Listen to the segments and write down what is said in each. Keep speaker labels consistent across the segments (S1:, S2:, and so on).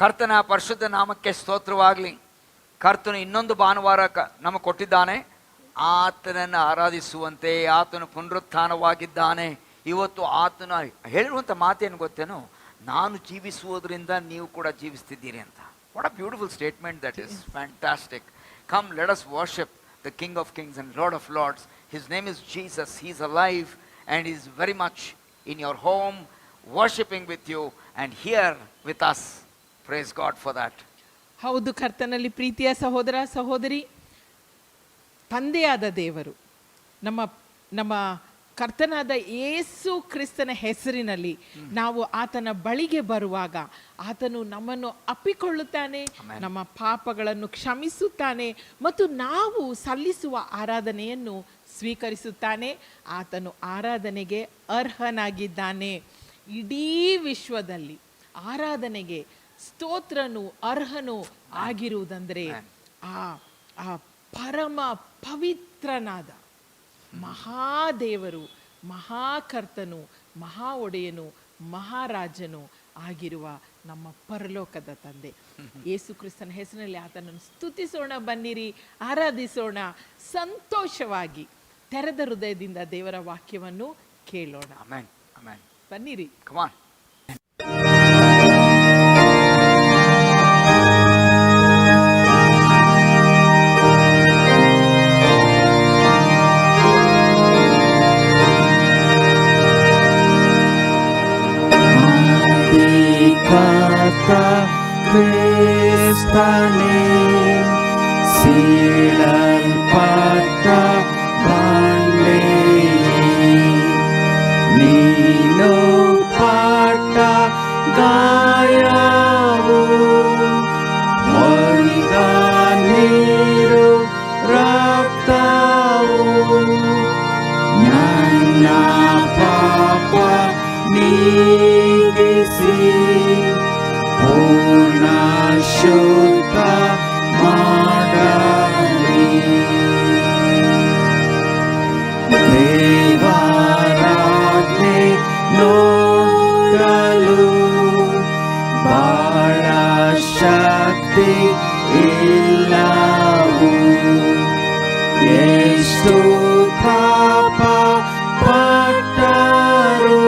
S1: ಕರ್ತನ ಪರಿಶುದ್ಧ ನಾಮಕ್ಕೆ ಸ್ತೋತ್ರವಾಗಲಿ. ಕರ್ತನು ಇನ್ನೊಂದು ಭಾನುವಾರ ನಮಗೆ ಕೊಟ್ಟಿದ್ದಾನೆ. ಆತನನ್ನು ಆರಾಧಿಸುವಂತೆ. ಆತನು ಪುನರುತ್ಥಾನವಾಗಿದ್ದಾನೆ. ಇವತ್ತು ಆತನ ಹೇಳುವಂಥ ಮಾತೇನು ಗೊತ್ತೇನು? ನಾನು ಜೀವಿಸುವುದರಿಂದ ನೀವು ಕೂಡ ಜೀವಿಸ್ತಿದ್ದೀರಿ ಅಂತ. What a beautiful statement, that is fantastic. Come, let us worship the king of kings and lord of lords. His name is Jesus. He is alive and he is very much in your home, worshiping with you and here with us. Praise God for that.
S2: ಹೌದು, ಕರ್ತನಲ್ಲಿ ಪ್ರೀತಿಯ ಸಹೋದರ ಸಹೋದರಿ, ತಂದೆಯಾದ ದೇವರು ನಮ್ಮ ಕರ್ತನಾದ ಯೇಸು ಕ್ರಿಸ್ತನ ಹೆಸರಿನಲ್ಲಿ ನಾವು ಆತನ ಬಳಿಗೆ ಬರುವಾಗ ಆತನು ನಮ್ಮನ್ನು ಅಪ್ಪಿಕೊಳ್ಳುತ್ತಾನೆ, ನಮ್ಮ ಪಾಪಗಳನ್ನು ಕ್ಷಮಿಸುತ್ತಾನೆ ಮತ್ತು ನಾವು ಸಲ್ಲಿಸುವ ಆರಾಧನೆಯನ್ನು ಸ್ವೀಕರಿಸುತ್ತಾನೆ. ಆತನು ಆರಾಧನೆಗೆ ಅರ್ಹನಾಗಿದ್ದಾನೆ. ಇಡೀ ವಿಶ್ವದಲ್ಲಿ ಆರಾಧನೆಗೆ ಸ್ತೋತ್ರನು ಅರ್ಹನು ಆಗಿರುವುದಂದರೆ ಆ ಪರಮ ಪವಿತ್ರನಾದ ಮಹಾದೇವರು, ಮಹಾಕರ್ತನು, ಮಹಾ ಒಡೆಯನು, ಮಹಾರಾಜನು ಆಗಿರುವ ನಮ್ಮ ಪರಲೋಕದ ತಂದೆ ಯೇಸು ಕ್ರಿಸ್ತನ ಹೆಸರಿನಲ್ಲಿ ಆತನನ್ನು ಸ್ತುತಿಸೋಣ. ಬನ್ನಿರಿ, ಆರಾಧಿಸೋಣ, ಸಂತೋಷವಾಗಿ ತೆರೆದ ಹೃದಯದಿಂದ ದೇವರ ವಾಕ್ಯವನ್ನು ಕೇಳೋಣ.
S1: Amen. Amen.
S2: ಬನ್ನಿರಿ.
S1: Come on.
S3: ಕ್ರಿಸ್ತನೇ ಸೀಳಲ್ಪಟ್ಟ ಬಂಡೆ, ನೀನು ಪಟ್ಟ ಗಾಯವು ಒಯ್ದ ನೀರು ರಕ್ತವು ನನ್ನ ಪಾಪ ನೀಗಿಸಿ ಪೂರ್ಣ ಶುದ್ಧ ಮಾಡಲಿ. ದೇವರಾಜ್ಞೆ ನೋಡಲು ಬಹಳ ಶಕ್ತಿ ಇಲ್ಲವು. ಎಷ್ಟು ಪಾಪ ಪಟ್ಟರು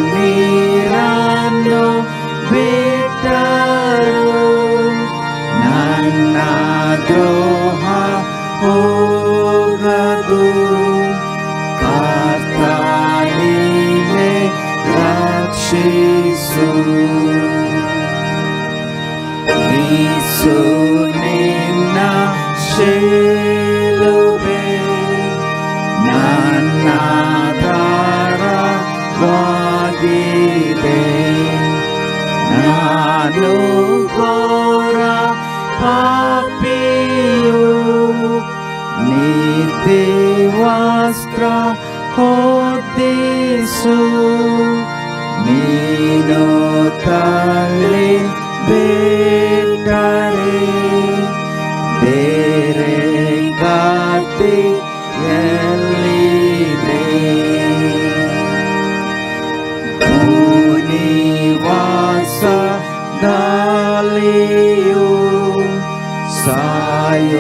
S3: ಕಣ್ಣೀರನ್ನು ಬಿಟ್ಟರು, ನನ್ನ ದ್ರೋಹ ಹೋಗದು. ಕರ್ತನೇ ರಕ್ಷಿಸು. ಯೇಸು ನಿನ್ನ ಶಿಲುಬೆ ನನ್ನ ದಾರವಾಗಿದೆ. ನಾನು ಘೋರ ಪಾಪಿಯು, ನೀತಿ ವಸ್ತ್ರ ಹೊದಿಸು. ನೀನು ತಲೆ ಬಿಟ್ಟರೆ ಬೇರೆ ಗತಿ ಎಲ್ಲಿದೆ? ಭೂನಿವಾಸದಲ್ಲಿಯೂ ಸಾಯುತ್ತಿರುವಾಗಲೂ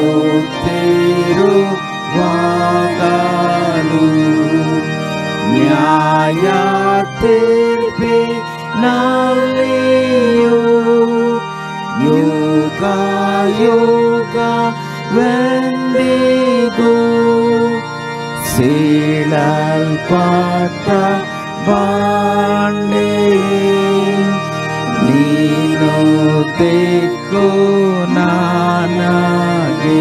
S3: ನ್ಯಾಯ ತೀರ್ಪಿನಲ್ಲಿಯೂ ಯುಗ ಯುಗವೆಂದಿಗೂ ಸೀಳಲ್ಪಟ್ಟ ಬಂಡೆ, ನೀನು ದಿಕ್ಕು ನನಗೆ.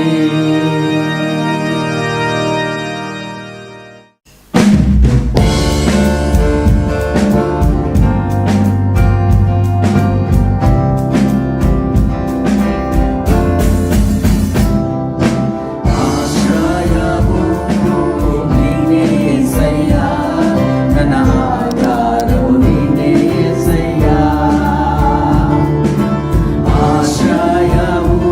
S4: ಆಶ್ರಯವು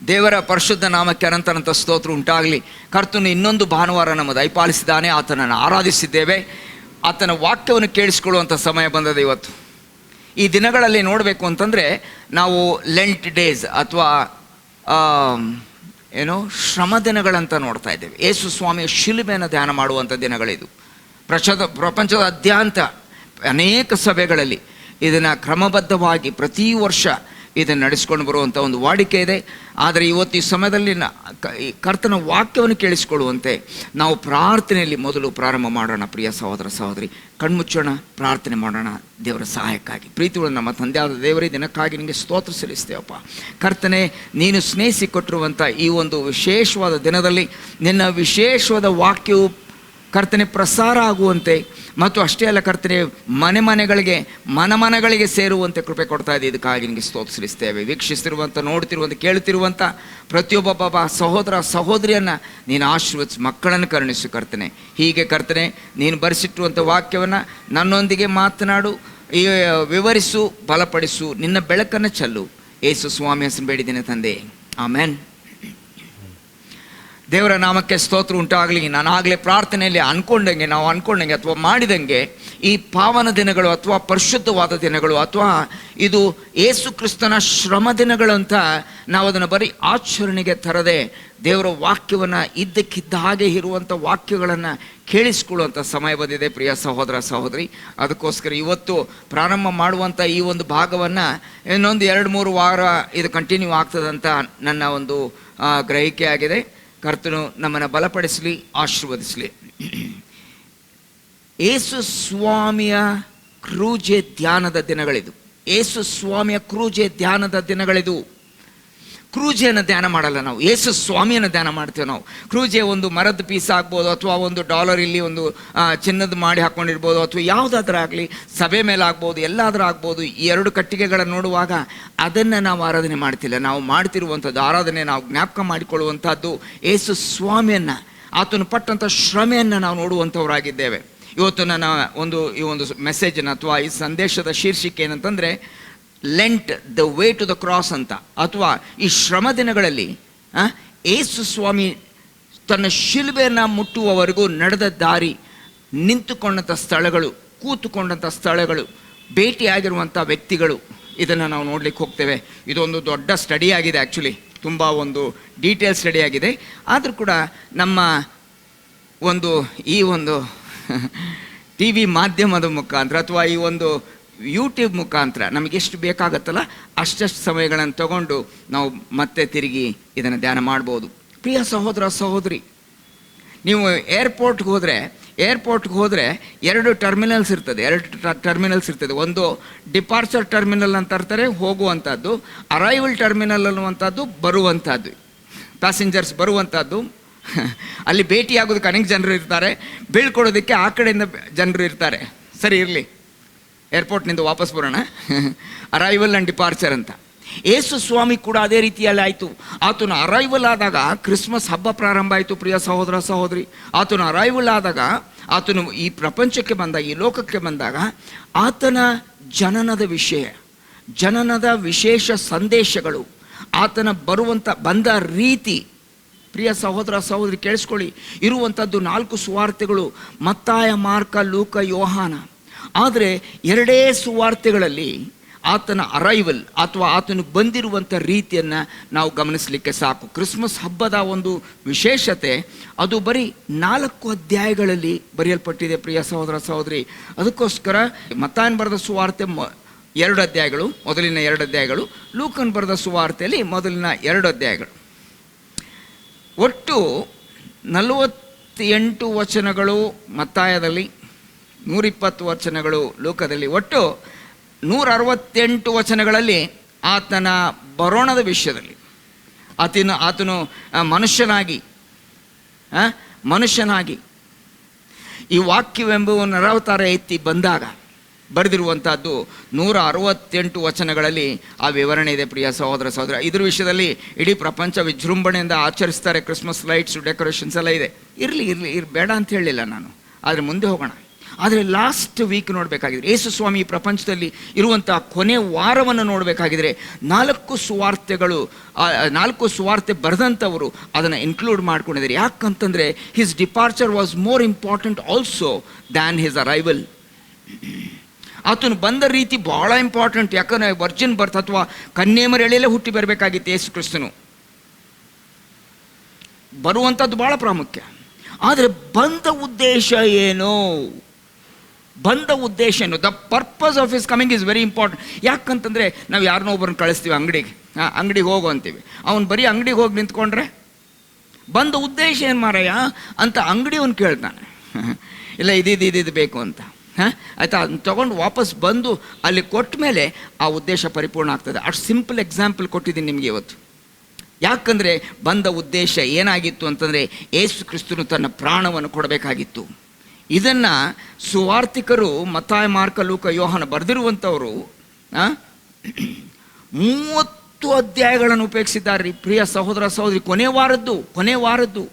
S1: ದೇವರ ಪರಿಶುದ್ಧ ನಾಮಕ್ಕೆ ಅನಂತನಂತ ಸ್ತೋತ್ರ ಉಂಟಾಗಲಿ. ಕರ್ತನು ಇನ್ನೊಂದು ಭಾನುವಾರ ನಮ್ಮ ದಯಪಾಲಿಸಿದ್ದಾನೆ. ಆತನನ್ನು ಆರಾಧಿಸಿದ್ದೇವೆ. ಆತನ ವಾಕ್ಯವನ್ನು ಕೇಳಿಸ್ಕೊಳ್ಳುವಂಥ ಸಮಯ ಬಂದದೆ ಇವತ್ತು. ಈ ದಿನಗಳಲ್ಲಿ ನೋಡಬೇಕು ಅಂತಂದರೆ ನಾವು ಲೆಂಟ್ ಡೇಸ್ ಅಥವಾ ಶ್ರಮ ದಿನಗಳಂತ ನೋಡ್ತಾ ಇದ್ದೇವೆ. ಯೇಸು ಸ್ವಾಮಿಯ ಶಿಲುಬೆಯನ್ನು ಧ್ಯಾನ ಮಾಡುವಂಥ ದಿನಗಳಿದು. ಪ್ರಪಂಚದಾದ್ಯಂತ ಅನೇಕ ಸಭೆಗಳಲ್ಲಿ ಇದನ್ನು ಕ್ರಮಬದ್ಧವಾಗಿ ಪ್ರತಿ ವರ್ಷ ಇದನ್ನು ನಡೆಸ್ಕೊಂಡು ಬರುವಂಥ ಒಂದು ವಾಡಿಕೆ ಇದೆ. ಆದರೆ ಇವತ್ತು ಈ ಸಮಯದಲ್ಲಿ ಕರ್ತನ ವಾಕ್ಯವನ್ನು ಕೇಳಿಸಿಕೊಳ್ಳುವಂತೆ ನಾವು ಪ್ರಾರ್ಥನೆಯಲ್ಲಿ ಮೊದಲು ಪ್ರಾರಂಭ ಮಾಡೋಣ. ಪ್ರಿಯ ಸಹೋದರ ಸಹೋದರಿ, ಕಣ್ಮುಚ್ಚೋಣ, ಪ್ರಾರ್ಥನೆ ಮಾಡೋಣ ದೇವರ ಸಹಾಯಕ್ಕಾಗಿ. ಪ್ರೀತಿಗಳು ನಮ್ಮ ತಂದೆಯಾದ ದೇವರೇ, ದಿನಕ್ಕಾಗಿ ನಿನಗೆ ಸ್ತೋತ್ರ ಸಲ್ಲಿಸ್ತೇವಪ್ಪ. ಕರ್ತನೆ, ನೀನು ಸ್ನೇಹಿಸಿಕೊಟ್ಟಿರುವಂಥ ಈ ಒಂದು ವಿಶೇಷವಾದ ದಿನದಲ್ಲಿ ನಿನ್ನ ವಿಶೇಷವಾದ ವಾಕ್ಯವು ಕರ್ತನೆ ಪ್ರಸಾರ ಆಗುವಂತೆ, ಮತ್ತು ಅಷ್ಟೇ ಅಲ್ಲ ಕರ್ತನೆ, ಮನೆಗಳಿಗೆ ಸೇರುವಂತೆ ಕೃಪೆ ಕೊಡ್ತಾ ಇದೆ. ಇದಕ್ಕಾಗಿ ನಿಮಗೆ ಸ್ತೋತ್ರಿಸ್ತೇವೆ. ವೀಕ್ಷಿಸ್ತಿರುವಂಥ, ನೋಡ್ತಿರುವಂಥ, ಕೇಳ್ತಿರುವಂಥ ಪ್ರತಿಯೊಬ್ಬ ಸಹೋದರ ಸಹೋದರಿಯನ್ನು ನೀನು ಆಶೀರ್ವದಿಸಿ, ಮಕ್ಕಳನ್ನು ಕರುಣಿಸು ಕರ್ತನೆ. ಹೀಗೆ ಕರ್ತನೆ, ನೀನು ಬರೆಸಿಟ್ಟಿರುವಂಥ ವಾಕ್ಯವನ್ನು ನನ್ನೊಂದಿಗೆ ಮಾತನಾಡು, ವಿವರಿಸು, ಬಲಪಡಿಸು, ನಿನ್ನ ಬೆಳಕನ್ನು ಚೆಲ್ಲು. ಯೇಸು ಸ್ವಾಮಿ ಹೆಸರು ಬೇಡಿದ್ದೇನೆ ತಂದೆ, ಆಮೆನ್. ದೇವರ ನಾಮಕ್ಕೆ ಸ್ತೋತ್ರ ಉಂಟಾಗಲಿ. ನಾನಾಗಲೇ ಪ್ರಾರ್ಥನೆಯಲ್ಲಿ ನಾವು ಅಂದ್ಕೊಂಡಂಗೆ ಅಥವಾ ಮಾಡಿದಂಗೆ ಈ ಪಾವನ ದಿನಗಳು ಅಥವಾ ಪರಿಶುದ್ಧವಾದ ದಿನಗಳು ಅಥವಾ ಇದು ಯೇಸು ಕ್ರಿಸ್ತನ ಶ್ರಮ ದಿನಗಳು ಅಂತ ನಾವು ಅದನ್ನು ಬರೀ ಆಚರಣೆಗೆ ತರದೆ ದೇವರ ವಾಕ್ಯವನ್ನು ಇದ್ದಕ್ಕಿದ್ದ ಹಾಗೆ ಇರುವಂಥ ವಾಕ್ಯಗಳನ್ನು ಕೇಳಿಸ್ಕೊಳ್ಳುವಂಥ ಸಮಯ ಬಂದಿದೆ ಪ್ರಿಯ ಸಹೋದರ ಸಹೋದರಿ. ಅದಕ್ಕೋಸ್ಕರ ಇವತ್ತು ಪ್ರಾರಂಭ ಮಾಡುವಂಥ ಈ ಒಂದು ಭಾಗವನ್ನು ಇನ್ನೊಂದು 2-3 ವಾರ ಇದು ಕಂಟಿನ್ಯೂ ಆಗ್ತದಂತ ನನ್ನ ಒಂದು ಗ್ರಹಿಕೆ ಆಗಿದೆ. ಕರ್ತನು ನಮ್ಮನ್ನು ಬಲಪಡಿಸಲಿ, ಆಶೀರ್ವದಿಸಲಿ. ಯೇಸು ಸ್ವಾಮಿಯ ಕ್ರೂಜೆ ಧ್ಯಾನದ ದಿನಗಳಿದು. ಯೇಸು ಸ್ವಾಮಿಯ ಕ್ರೂಜೆ ಧ್ಯಾನದ ದಿನಗಳಿದು. ಕ್ರೂಜೆಯನ್ನು ಧ್ಯಾನ ಮಾಡಲ್ಲ ನಾವು, ಯೇಸು ಸ್ವಾಮಿಯನ್ನು ಧ್ಯಾನ ಮಾಡ್ತೇವೆ ನಾವು. ಕ್ರೂಜೆ ಒಂದು ಮರದ ಪೀಸ್ ಆಗ್ಬೋದು, ಅಥವಾ ಒಂದು $1 ಇಲ್ಲಿ ಒಂದು ಚಿನ್ನದ ಮಾಡಿ ಹಾಕ್ಕೊಂಡಿರ್ಬೋದು, ಅಥವಾ ಯಾವುದಾದ್ರೂ ಆಗಲಿ, ಸಭೆ ಮೇಲೆ ಆಗ್ಬೋದು, ಎಲ್ಲಾದರೂ ಆಗ್ಬೋದು. ಈ 2 ಕಟ್ಟಿಗೆಗಳನ್ನು ನೋಡುವಾಗ ಅದನ್ನು ನಾವು ಆರಾಧನೆ ಮಾಡ್ತಿಲ್ಲ. ನಾವು ಮಾಡ್ತಿರುವಂಥದ್ದು ಆರಾಧನೆ, ನಾವು ಜ್ಞಾಪಕ ಮಾಡಿಕೊಳ್ಳುವಂಥದ್ದು ಯೇಸು ಸ್ವಾಮಿಯನ್ನು, ಆತನು ಪಟ್ಟಂಥ ಶ್ರಮೆಯನ್ನು ನಾವು ನೋಡುವಂಥವರಾಗಿದ್ದೇವೆ. ಇವತ್ತು ನನ್ನ ಈ ಒಂದು ಮೆಸೇಜನ್ನು ಅಥವಾ ಈ ಸಂದೇಶದ ಶೀರ್ಷಿಕೆ ಏನಂತಂದರೆ Lent the way to the cross ಅಂತ. ಅಥವಾ ಈ ಶ್ರಮ ದಿನಗಳಲ್ಲಿ ಯೇಸು ಸ್ವಾಮಿ ತನ್ನ ಶಿಲುಬೆಯನ್ನು ಮುಟ್ಟುವವರೆಗೂ ನಡೆದ ದಾರಿ, ನಿಂತುಕೊಂಡಂಥ ಸ್ಥಳಗಳು, ಕೂತುಕೊಂಡಂಥ ಸ್ಥಳಗಳು, ಭೇಟಿಯಾಗಿರುವಂಥ ವ್ಯಕ್ತಿಗಳು, ಇದನ್ನು ನಾವು ನೋಡ್ಲಿಕ್ಕೆ ಹೋಗ್ತೇವೆ. ಇದೊಂದು ದೊಡ್ಡ ಸ್ಟಡಿ ಆಗಿದೆ. ಆ್ಯಕ್ಚುಲಿ ತುಂಬ ಒಂದು ಡೀಟೇಲ್ ಸ್ಟಡಿ ಆಗಿದೆ. ಆದರೂ ಕೂಡ ನಮ್ಮ ಈ ಒಂದು ಟಿ ವಿ ಮಾಧ್ಯಮದ ಮುಖಾಂತರ ಅಥವಾ ಈ ಒಂದು ಯೂಟ್ಯೂಬ್ ಮುಖಾಂತರ ನಮಗೆಷ್ಟು ಬೇಕಾಗತ್ತಲ್ಲ ಅಷ್ಟಷ್ಟು ಸಮಯಗಳನ್ನು ತಗೊಂಡು ನಾವು ಮತ್ತೆ ತಿರುಗಿ ಇದನ್ನು ಧ್ಯಾನ ಮಾಡ್ಬೋದು. ಪ್ರಿಯ ಸಹೋದರ ಸಹೋದರಿ, ನೀವು ಏರ್ಪೋರ್ಟ್ಗೆ ಹೋದರೆ 2 ಟರ್ಮಿನಲ್ಸ್ ಇರ್ತದೆ. ಒಂದು ಡಿಪಾರ್ಚರ್ ಟರ್ಮಿನಲ್ ಅಂತ ಇರ್ತಾರೆ, ಹೋಗುವಂಥದ್ದು. ಅರೈವಲ್ ಟರ್ಮಿನಲ್ ಅನ್ನುವಂಥದ್ದು ಬರುವಂಥದ್ದು, ಪ್ಯಾಸೆಂಜರ್ಸ್ ಬರುವಂಥದ್ದು. ಅಲ್ಲಿ ಭೇಟಿಯಾಗೋದಕ್ಕೆ ಅನೇಕ ಜನರು ಇರ್ತಾರೆ, ಬೀಳ್ಕೊಡೋದಕ್ಕೆ ಆ ಕಡೆಯಿಂದ ಜನರು ಇರ್ತಾರೆ. ಸರಿ ಇರಲಿ, ಏರ್ಪೋರ್ಟ್ನಿಂದ ವಾಪಸ್ ಬರೋಣ. ಅರೈವಲ್ ಆ್ಯಂಡ್ ಡಿಪಾರ್ಚರ್ ಅಂತ. ಯೇಸು ಸ್ವಾಮಿ ಕೂಡ ಅದೇ ರೀತಿಯಲ್ಲಿ ಆಯಿತು. ಆತನ ಅರೈವಲ್ ಆದಾಗ ಕ್ರಿಸ್ಮಸ್ ಹಬ್ಬ ಪ್ರಾರಂಭ ಆಯಿತು. ಪ್ರಿಯ ಸಹೋದರ ಸಹೋದರಿ, ಆತನ ಅರೈವಲ್ ಆದಾಗ, ಆತನು ಈ ಪ್ರಪಂಚಕ್ಕೆ ಬಂದಾಗ, ಈ ಲೋಕಕ್ಕೆ ಬಂದಾಗ, ಆತನ ಜನನದ ವಿಶೇಷ ಸಂದೇಶಗಳು, ಆತನ ಬಂದ ರೀತಿ, ಪ್ರಿಯ ಸಹೋದರ ಸಹೋದರಿ ಕೇಳಿಸ್ಕೊಳ್ಳಿ, ಇರುವಂಥದ್ದು 4 ಸುವಾರ್ತೆಗಳು, ಮತ್ತಾಯ, ಮಾರ್ಕ, ಲೂಕ, ಯೋಹಾನ. ಆದರೆ 2 ಸುವಾರ್ತೆಗಳಲ್ಲಿ ಆತನ ಅರೈವಲ್ ಅಥವಾ ಆತನು ಬಂದಿರುವಂಥ ರೀತಿಯನ್ನು ನಾವು ಗಮನಿಸಲಿಕ್ಕೆ ಸಾಕು. ಕ್ರಿಸ್ಮಸ್ ಹಬ್ಬದ ಒಂದು ವಿಶೇಷತೆ ಅದು ಬರೀ 4 ಅಧ್ಯಾಯಗಳಲ್ಲಿ ಬರೆಯಲ್ಪಟ್ಟಿದೆ ಪ್ರಿಯ ಸಹೋದರ ಸಹೋದರಿ. ಅದಕ್ಕೋಸ್ಕರ ಮತ್ತಾಯನ ಬರೆದ ಸುವಾರ್ತೆ 2 ಅಧ್ಯಾಯಗಳು, ಮೊದಲಿನ 2 ಅಧ್ಯಾಯಗಳು. ಲೂಕನ್ ಬರೆದ ಸುವಾರ್ತೆಯಲ್ಲಿ ಮೊದಲಿನ 2 ಅಧ್ಯಾಯಗಳು. ಒಟ್ಟು 48 ವಚನಗಳು ಮತ್ತಾಯದಲ್ಲಿ, 120 ವಚನಗಳು ಲೂಕದಲ್ಲಿ. ಒಟ್ಟು 168 ವಚನಗಳಲ್ಲಿ ಆತನ ಬರೋಣದ ವಿಷಯದಲ್ಲಿ, ಆತನು ಮನುಷ್ಯನಾಗಿ ಈ ವಾಕ್ಯವೆಂಬುವ ನರಾವತಾರ ಎತ್ತಿ ಬಂದಾಗ ಬರೆದಿರುವಂಥದ್ದು 168 ವಚನಗಳಲ್ಲಿ ಆ ವಿವರಣೆ ಇದೆ ಪ್ರಿಯ ಸಹೋದರ ಸಹೋದರ. ಇದ್ರ ವಿಷಯದಲ್ಲಿ ಇಡೀ ಪ್ರಪಂಚ ವಿಜೃಂಭಣೆಯಿಂದ ಆಚರಿಸ್ತಾರೆ. ಕ್ರಿಸ್ಮಸ್ ಲೈಟ್ಸು, ಡೆಕೋರೇಷನ್ಸ್ ಎಲ್ಲ ಇದೆ. ಇರಲಿ ಬೇಡ ಅಂತ ಹೇಳಲಿಲ್ಲ ನಾನು, ಆದರೆ ಮುಂದೆ ಹೋಗೋಣ. ಆದರೆ ಲಾಸ್ಟ್ ವೀಕ್ ನೋಡಬೇಕಾಗಿದ್ರೆ, ಯೇಸು ಸ್ವಾಮಿ ಈ ಪ್ರಪಂಚದಲ್ಲಿ ಇರುವಂಥ ಕೊನೆ ವಾರವನ್ನು ನೋಡಬೇಕಾಗಿದ್ರೆ 4 ಸುವಾರ್ತೆ ಬರೆದಂಥವರು ಅದನ್ನು ಇನ್ಕ್ಲೂಡ್ ಮಾಡ್ಕೊಂಡಿದ್ದಾರೆ. ಯಾಕಂತಂದರೆ his departure was more important also than his arrival. ಆತನು ಬಂದ ರೀತಿ ಭಾಳ ಇಂಪಾರ್ಟೆಂಟ್. ಯಾಕಂದರೆ ವರ್ಜಿನ್ ಬರ್ತ್ ಅಥವಾ ಕನ್ಯೆಮರಿಯಲ್ಲೇ ಹುಟ್ಟಿ ಬರಬೇಕಾಗಿತ್ತು ಯೇಸು ಕ್ರಿಸ್ತನು. ಬರುವಂಥದ್ದು ಭಾಳ ಪ್ರಾಮುಖ್ಯ. ಆದರೆ ಬಂದ ಉದ್ದೇಶ ಏನು? The purpose of his coming is very important. ಯಾಕಂತಂದರೆ ನಾವು ಯಾರನ್ನೋ ಒಬ್ಬರನ್ನ ಕಳಿಸ್ತೀವಿ ಅಂಗಡಿಗೆ ಹೋಗು ಅಂತೀವಿ. ಅವನು ಬರೀ ಅಂಗಡಿಗೆ ಹೋಗಿ ನಿಂತ್ಕೊಂಡ್ರೆ ಬಂದ ಉದ್ದೇಶ ಏನು ಮಾರಾಯ ಅಂತ ಅಂಗಡಿಯವನು ಕೇಳ್ತಾನೆ. ಇಲ್ಲ ಇದು ಬೇಕು ಅಂತ. ಆಯಿತಾ, ಅದನ್ನ ತೊಗೊಂಡು ವಾಪಸ್ ಬಂದು ಅಲ್ಲಿ ಕೊಟ್ಟ ಮೇಲೆ ಆ ಉದ್ದೇಶ ಪರಿಪೂರ್ಣ ಆಗ್ತದೆ. ಅಷ್ಟು ಸಿಂಪಲ್ ಎಕ್ಸಾಂಪಲ್ ಕೊಟ್ಟಿದ್ದೀನಿ ನಿಮಗೆ ಇವತ್ತು. ಯಾಕಂದರೆ ಬಂದ ಉದ್ದೇಶ ಏನಾಗಿತ್ತು ಅಂತಂದರೆ ಯೇಸು ಕ್ರಿಸ್ತನು ತನ್ನ ಪ್ರಾಣವನ್ನು ಕೊಡಬೇಕಾಗಿತ್ತು. ಇದನ್ನು ಸುವಾರ್ತಿಕರು ಮತ್ತಾಯ, ಮಾರ್ಕ, ಲೂಕ, ಯೋಹಾನ ಬರೆದಿರುವಂಥವರು 30 ಅಧ್ಯಾಯಗಳನ್ನು ಉಪಯೋಗಿಸಿದ್ದಾರೆ. ಪ್ರಿಯ ಸಹೋದರ ಸಹೋದರಿ, ಕೊನೆ ವಾರದ್ದು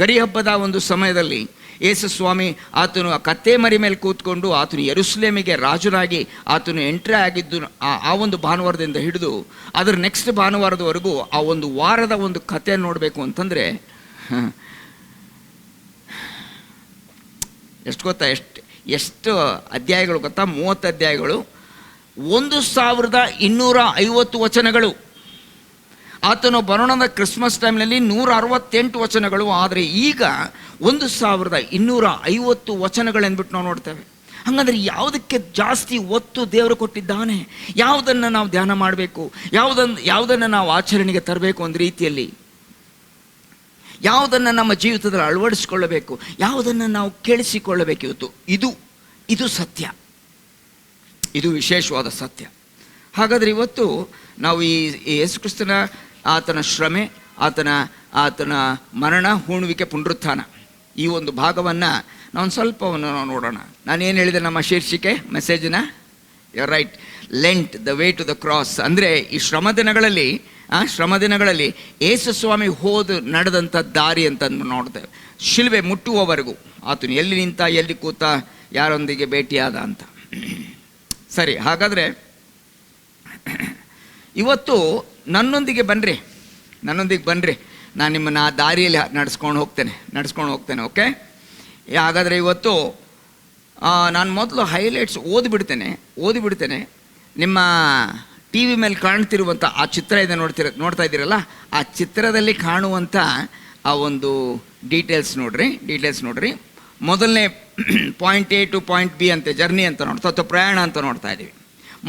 S1: ಗರಿ ಹಬ್ಬದ ಒಂದು ಸಮಯದಲ್ಲಿ ಯೇಸು ಸ್ವಾಮಿ ಆತನು ಕತ್ತೆ ಮರಿ ಮೇಲೆ ಕೂತ್ಕೊಂಡು ಆತನು ಯೆರೂಸಲೇಮಿಗೆ ರಾಜನಾಗಿ ಆತನು ಎಂಟ್ರಿ ಆಗಿದ್ದು ಆ ಒಂದು ಭಾನುವಾರದಿಂದ ಹಿಡಿದು ಅದರ ನೆಕ್ಸ್ಟ್ ಭಾನುವಾರದವರೆಗೂ ಆ ಒಂದು ವಾರದ ಒಂದು ಕಥೆ ನೋಡಬೇಕು ಅಂತಂದರೆ ಎಷ್ಟು ಗೊತ್ತಾ? ಎಷ್ಟು ಅಧ್ಯಾಯಗಳು ಗೊತ್ತಾ? 30 ಅಧ್ಯಾಯಗಳು, 1250 ವಚನಗಳು. ಆತನು ಬರೋಣದ ಕ್ರಿಸ್ಮಸ್ ಟೈಮ್ನಲ್ಲಿ 168 ವಚನಗಳು. ಆದರೆ ಈಗ 1250 ವಚನಗಳೆಂದ್ಬಿಟ್ಟು ನಾವು ನೋಡ್ತೇವೆ. ಹಾಗಂದ್ರೆ ಯಾವುದಕ್ಕೆ ಜಾಸ್ತಿ ಒತ್ತು ದೇವರು ಕೊಟ್ಟಿದ್ದಾನೆ? ಯಾವುದನ್ನು ನಾವು ಧ್ಯಾನ ಮಾಡಬೇಕು, ಯಾವುದನ್ನು ನಾವು ಆಚರಣೆಗೆ ತರಬೇಕು ಒಂದು ರೀತಿಯಲ್ಲಿ, ಯಾವುದನ್ನು ನಮ್ಮ ಜೀವಿತದಲ್ಲಿ ಅಳವಡಿಸಿಕೊಳ್ಳಬೇಕು, ಯಾವುದನ್ನು ನಾವು ಕೇಳಿಸಿಕೊಳ್ಳಬೇಕು. ಇದು ಸತ್ಯ, ಇದು ವಿಶೇಷವಾದ ಸತ್ಯ. ಹಾಗಾದರೆ ಇವತ್ತು ನಾವು ಈ ಯೇಸು ಕ್ರಿಸ್ತನ ಆತನ ಶ್ರಮೆ, ಆತನ ಮರಣ, ಹೂಣುವಿಕೆ, ಪುನರುತ್ಥಾನ ಈ ಒಂದು ಭಾಗವನ್ನು ನಾವು ಸ್ವಲ್ಪವನ್ನು ನಾವು ನೋಡೋಣ. ನಾನೇನು ಹೇಳಿದೆ ನಮ್ಮ ಶೀರ್ಷಿಕೆ ಮೆಸೇಜಿನ? You right, Lent the way to the cross. ಅಂದರೆ ಈ ಶ್ರಮ ದಿನಗಳಲ್ಲಿ ಯೇಸು ಸ್ವಾಮಿ ನಡೆದಂಥ ದಾರಿ ಅಂತ ನೋಡ್ತೇವೆ. ಶಿಲುಬೆ ಮುಟ್ಟುವವರೆಗೂ ಆತನು ಎಲ್ಲಿ ನಿಂತ, ಎಲ್ಲಿ ಕೂತ, ಯಾರೊಂದಿಗೆ ಭೇಟಿಯಾದ ಅಂತ. ಸರಿ, ಹಾಗಾದರೆ ಇವತ್ತು ನನ್ನೊಂದಿಗೆ ಬನ್ನಿರಿ, ನಾನು ನಿಮ್ಮನ್ನು ಆ ದಾರಿಯಲ್ಲಿ ನಡ್ಸ್ಕೊಂಡು ಹೋಗ್ತೇನೆ. ಓಕೆ? ಹಾಗಾದರೆ ಇವತ್ತು ನಾನು ಮೊದಲು ಹೈಲೈಟ್ಸ್ ಓದಿಬಿಡ್ತೇನೆ. ನಿಮ್ಮ ಟಿ ವಿ ಮೇಲೆ ಕಾಣ್ತಿರುವಂಥ ಆ ಚಿತ್ರ ಇದೆ, ನೋಡ್ತಾ ಇದ್ದೀರಲ್ಲ, ಆ ಚಿತ್ರದಲ್ಲಿ ಕಾಣುವಂಥ ಆ ಒಂದು ಡೀಟೇಲ್ಸ್ ನೋಡ್ರಿ. ಮೊದಲನೇ point A to point B ಅಂತ ಜರ್ನಿ ಅಂತ ನೋಡ್ತಾ, ಅಥವಾ ಪ್ರಯಾಣ ಅಂತ ನೋಡ್ತಾ ಇದ್ದೀವಿ.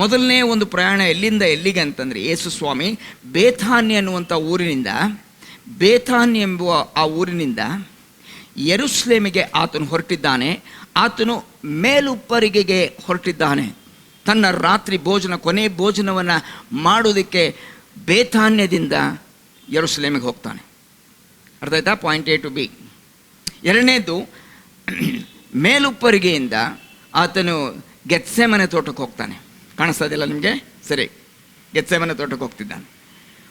S1: ಮೊದಲನೇ ಒಂದು ಪ್ರಯಾಣ ಎಲ್ಲಿಂದ ಎಲ್ಲಿಗೆ ಅಂತಂದರೆ, ಯೇಸು ಸ್ವಾಮಿ ಬೇಥಾನ್ಯ ಎಂಬುವ ಆ ಊರಿನಿಂದ ಯೆರೂಸಲೇಮಿಗೆ ಆತನು ಹೊರಟಿದ್ದಾನೆ. ಆತನು ಮೇಲುಪ್ಪರಿಗೆಗೆ ಹೊರಟಿದ್ದಾನೆ. ತನ್ನ ರಾತ್ರಿ ಭೋಜನ, ಕೊನೆ ಭೋಜನವನ್ನು ಮಾಡೋದಕ್ಕೆ ಬೇಥಾನ್ಯದಿಂದ ಯೆರೂಸಲೇಮಿಗೆ ಹೋಗ್ತಾನೆ. ಅರ್ಥ ಆಯ್ತಾ? Point A to B. ಎರಡನೇದು, ಮೇಲುಪ್ಪರಿಗೆಯಿಂದ ಆತನು ಗೆತ್ಸೆಮನೆ ತೋಟಕ್ಕೆ ಹೋಗ್ತಾನೆ. ಕಾಣಿಸ್ತಾ ಇದೆಯಲ್ಲ ನಿಮಗೆ? ಸರಿ, ಗೆತ್ಸೆಮನೆ ತೋಟಕ್ಕೆ ಹೋಗ್ತಿದ್ದಾನೆ.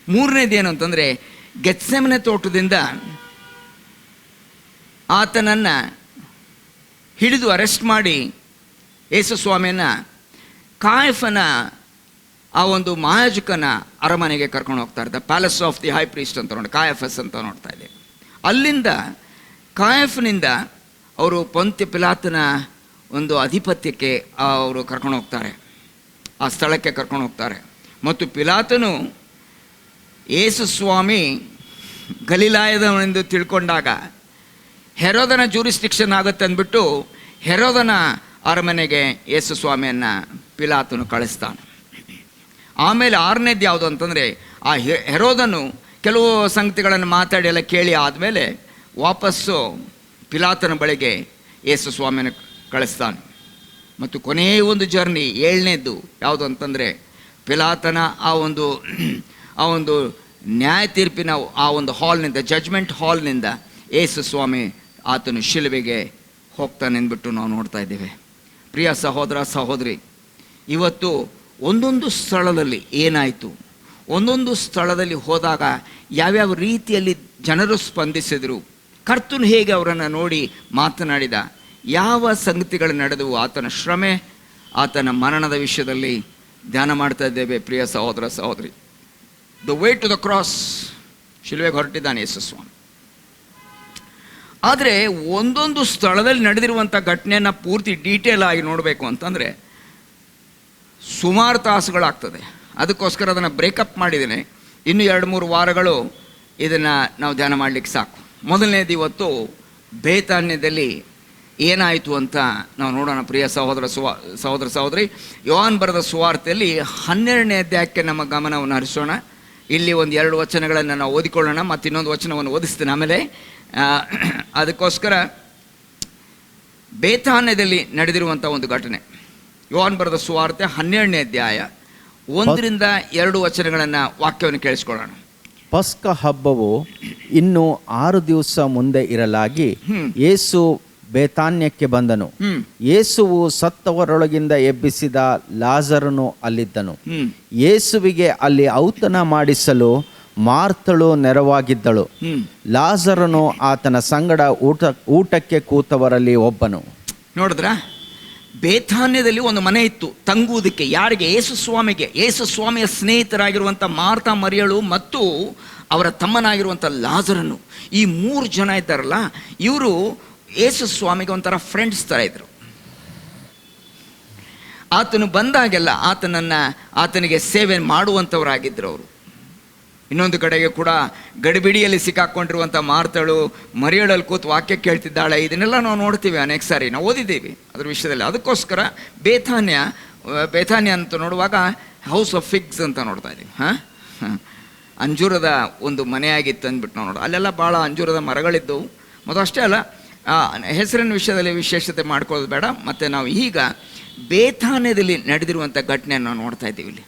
S1: ಮೂರನೇದು ಏನು ಅಂತಂದರೆ, ಗೆತ್ಸೆಮನೆ ತೋಟದಿಂದ ಆತನನ್ನು ಹಿಡಿದು ಅರೆಸ್ಟ್ ಮಾಡಿ ಯೇಸು ಸ್ವಾಮಿಯನ್ನು ಕಾಯಫನ ಆ ಒಂದು ಮಹಾಯಾಜಕನ ಅರಮನೆಗೆ ಕರ್ಕೊಂಡು ಹೋಗ್ತಾರೆ. The palace of the high priest ಅಂತ ಕಾಯಫಸ್ ಅಂತ ನೋಡ್ತಾ ಇದೆ. ಅಲ್ಲಿಂದ ಕಾಯಫನಿಂದ ಅವರು ಪೊಂತ್ಯ ಪಿಲಾತನ ಒಂದು ಅಧಿಪತ್ಯಕ್ಕೆ ಅವರು ಕರ್ಕೊಂಡು ಹೋಗ್ತಾರೆ, ಆ ಸ್ಥಳಕ್ಕೆ ಕರ್ಕೊಂಡು ಹೋಗ್ತಾರೆ. ಮತ್ತು ಪಿಲಾತನು ಯೇಸು ಸ್ವಾಮಿ ಗಲಿಲಾಯದವನೆಂದು ತಿಳ್ಕೊಂಡಾಗ ಹೆರೋದನ ಜೂರಿಸ್ಟಿಕ್ಷನ್ ಆಗುತ್ತೆ ಅಂದ್ಬಿಟ್ಟು ಹೆರೋದನ ಅರಮನೆಗೆ ಯೇಸು ಸ್ವಾಮಿಯನ್ನು ಪಿಲಾತನು ಕಳಿಸ್ತಾನೆ. ಆಮೇಲೆ ಆರನೇದು ಯಾವುದು ಅಂತಂದರೆ, ಆ ಹೆರೋದನು ಕೆಲವು ಸಂಗತಿಗಳನ್ನು ಮಾತಾಡಿ ಎಲ್ಲ ಕೇಳಿ ಆದಮೇಲೆ ವಾಪಸ್ಸು ಪಿಲಾತನ ಬಳಿಗೆ ಯೇಸು ಸ್ವಾಮಿಯನ್ನು ಕಳಿಸ್ತಾನೆ. ಮತ್ತು ಕೊನೆಯ ಒಂದು ಜರ್ನಿ, ಏಳನೇದು ಯಾವುದು ಅಂತಂದರೆ, ಪಿಲಾತನ ಆ ಒಂದು ನ್ಯಾಯ ತೀರ್ಪಿನ ಆ ಒಂದು ಹಾಲ್ನಿಂದ, ಜಡ್ಜ್ಮೆಂಟ್ ಹಾಲ್ನಿಂದ ಯೇಸು ಸ್ವಾಮಿ ಆತನು ಶಿಲುಬೆಗೆ ಹೋಗ್ತಾನೆ ಅಂದ್ಬಿಟ್ಟು ನಾವು ನೋಡ್ತಾ ಇದ್ದೇವೆ. ಪ್ರಿಯ ಸಹೋದರ ಸಹೋದರಿ, ಇವತ್ತು ಒಂದೊಂದು ಸ್ಥಳದಲ್ಲಿ ಏನಾಯಿತು, ಒಂದೊಂದು ಸ್ಥಳದಲ್ಲಿ ಹೋದಾಗ ಯಾವ್ಯಾವ ರೀತಿಯಲ್ಲಿ ಜನರು ಸ್ಪಂದಿಸಿದರು, ಕರ್ತನು ಹೇಗೆ ಅವರನ್ನು ನೋಡಿ ಮಾತನಾಡಿದ, ಯಾವ ಸಂಗತಿಗಳು ನಡೆದವು, ಆತನ ಶ್ರಮೆ, ಆತನ ಮರಣದ ವಿಷಯದಲ್ಲಿ ಧ್ಯಾನ ಮಾಡ್ತಾ ಇದ್ದೇವೆ. ಪ್ರಿಯ ಸಹೋದರ ಸಹೋದರಿ, the way to the cross, ಶಿಲುವೆಗೆ ಹೊರಟಿದ್ದಾನೆ ಯೇಸು ಸ್ವಾಮಿ. ಆದರೆ ಒಂದೊಂದು ಸ್ಥಳದಲ್ಲಿ ನಡೆದಿರುವಂಥ ಘಟನೆಯನ್ನು ಪೂರ್ತಿ ಡೀಟೇಲ್ ಆಗಿ ನೋಡಬೇಕು ಅಂತಂದರೆ ಸುಮಾರು ತಾಸುಗಳಾಗ್ತದೆ. ಅದಕ್ಕೋಸ್ಕರ ಅದನ್ನು ಬ್ರೇಕಪ್ ಮಾಡಿದ್ದೇನೆ. ಇನ್ನು 2-3 ವಾರಗಳು ಇದನ್ನು ನಾವು ಧ್ಯಾನ ಮಾಡಲಿಕ್ಕೆ ಸಾಕು. ಮೊದಲನೇದು ಇವತ್ತು ಬೇತಾನ್ಯದಲ್ಲಿ ಏನಾಯಿತು ಅಂತ ನಾವು ನೋಡೋಣ. ಪ್ರಿಯ ಸಹೋದರ ಸಹೋದರಿ, ಯೋಹಾನ್ ಬರೆದ ಸುವಾರ್ತೆಯಲ್ಲಿ 12ನೇ ಅಧ್ಯಾಯಕ್ಕೆ ನಮ್ಮ ಗಮನವನ್ನು ಹರಿಸೋಣ. ಇಲ್ಲಿ 1-2 ವಚನಗಳನ್ನು ನಾವು ಓದಿಕೊಳ್ಳೋಣ, ಮತ್ತು ಇನ್ನೊಂದು ವಚನವನ್ನು ಓದಿಸ್ತೀನಿ ಆಮೇಲೆ. ಅದಕ್ಕೋಸ್ಕರ ಬೇತಾನ್ಯದಲ್ಲಿ ನಡೆದಿರುವಂಥ ಒಂದು ಘಟನೆ, ಯೋಹಾನ್ ಬರೆದ ಸುವಾರ್ತೆ 12ನೇ ಅಧ್ಯಾಯ 1-2 ವಚನಗಳನ್ನು ವಾಕ್ಯವನ್ನು ಕೇಳಿಸ್ಕೊಳ್ಳೋಣ.
S4: ಪಸ್ಕ ಹಬ್ಬವು ಇನ್ನು 6 ದಿವಸ ಮುಂದೆ ಇರಲಾಗಿ ಯೇಸು ಬೇತಾನ್ಯಕ್ಕೆ ಬಂದನು. ಯೇಸುವು ಸತ್ತವರೊಳಗಿಂದ ಎಬ್ಬಿಸಿದ ಲಾಜರನು ಅಲ್ಲಿದ್ದನು. ಯೇಸುವಿಗೆ ಅಲ್ಲಿ ಔತಣ ಮಾಡಿಸಲು ಮಾರ್ತಳು ನೆರವಾಗಿದ್ದಳು. ಲಾಜರನು ಆತನ ಸಂಗಡ ಊಟಕ್ಕೆ ಕೂತವರಲ್ಲಿ ಒಬ್ಬನು.
S1: ನೋಡಿದ್ರ, ಬೇತಾನ್ಯದಲ್ಲಿ ಒಂದು ಮನೆ ಇತ್ತು ತಂಗುವುದಕ್ಕೆ. ಯಾರಿಗೆ? ಯೇಸು ಸ್ವಾಮಿಗೆ. ಯೇಸು ಸ್ವಾಮಿಯ ಸ್ನೇಹಿತರಾಗಿರುವಂಥ ಮಾರ್ತಾ, ಮರಿಯಳು ಮತ್ತು ಅವರ ತಮ್ಮನಾಗಿರುವಂಥ ಲಾಜರನು. ಈ 3 ಜನ ಇದ್ದಾರಲ್ಲ, ಇವರು ಯೇಸು ಸ್ವಾಮಿಗೆ ಒಂಥರ ಫ್ರೆಂಡ್ಸ್ ಥರ ಇದ್ರು. ಆತನು ಬಂದಾಗೆಲ್ಲ ಆತನಿಗೆ ಸೇವೆ ಮಾಡುವಂಥವರಾಗಿದ್ದರು ಅವರು. ಇನ್ನೊಂದು ಕಡೆಗೆ ಕೂಡ ಗಡಿಬಿಡಿಯಲ್ಲಿ ಸಿಕ್ಕಾಕೊಂಡಿರುವಂಥ ಮಾರ್ತಳು ಮರಿಯಳಲ್ಲಿ ಕೂತು ವಾಕ್ಯ ಕೇಳ್ತಿದ್ದಾಳೆ. ಇದನ್ನೆಲ್ಲ ನಾವು ನೋಡ್ತೀವಿ ಅನೇಕ ಸಾರಿ, ನಾವು ಓದಿದ್ದೀವಿ ಅದ್ರ ವಿಷಯದಲ್ಲಿ. ಅದಕ್ಕೋಸ್ಕರ ಬೇತಾನ್ಯ ಅಂತ ನೋಡುವಾಗ ಹೌಸ್ ಆಫ್ ಫಿಗ್ಸ್ ಅಂತ ನೋಡ್ತಾ ಇದ್ದೀವಿ. ಅಂಜೂರದ ಒಂದು ಮನೆಯಾಗಿತ್ತು ಅಂದ್ಬಿಟ್ಟು ನಾವು ನೋಡೋದು. ಅಲ್ಲೆಲ್ಲ ಭಾಳ ಅಂಜೂರದ ಮರಗಳಿದ್ದವು. ಮತ್ತು ಅಷ್ಟೇ ಅಲ್ಲ, ಹೆಸರಿನ ವಿಷಯದಲ್ಲಿ ವಿಶೇಷತೆ ಮಾಡ್ಕೊಳ್ಳೋದು ಬೇಡ. ಮತ್ತು ನಾವು ಈಗ ಬೇತಾನ್ಯದಲ್ಲಿ ನಡೆದಿರುವಂಥ ಘಟನೆಯನ್ನು ನೋಡ್ತಾ ಇದ್ದೀವಿ. ಇಲ್ಲಿ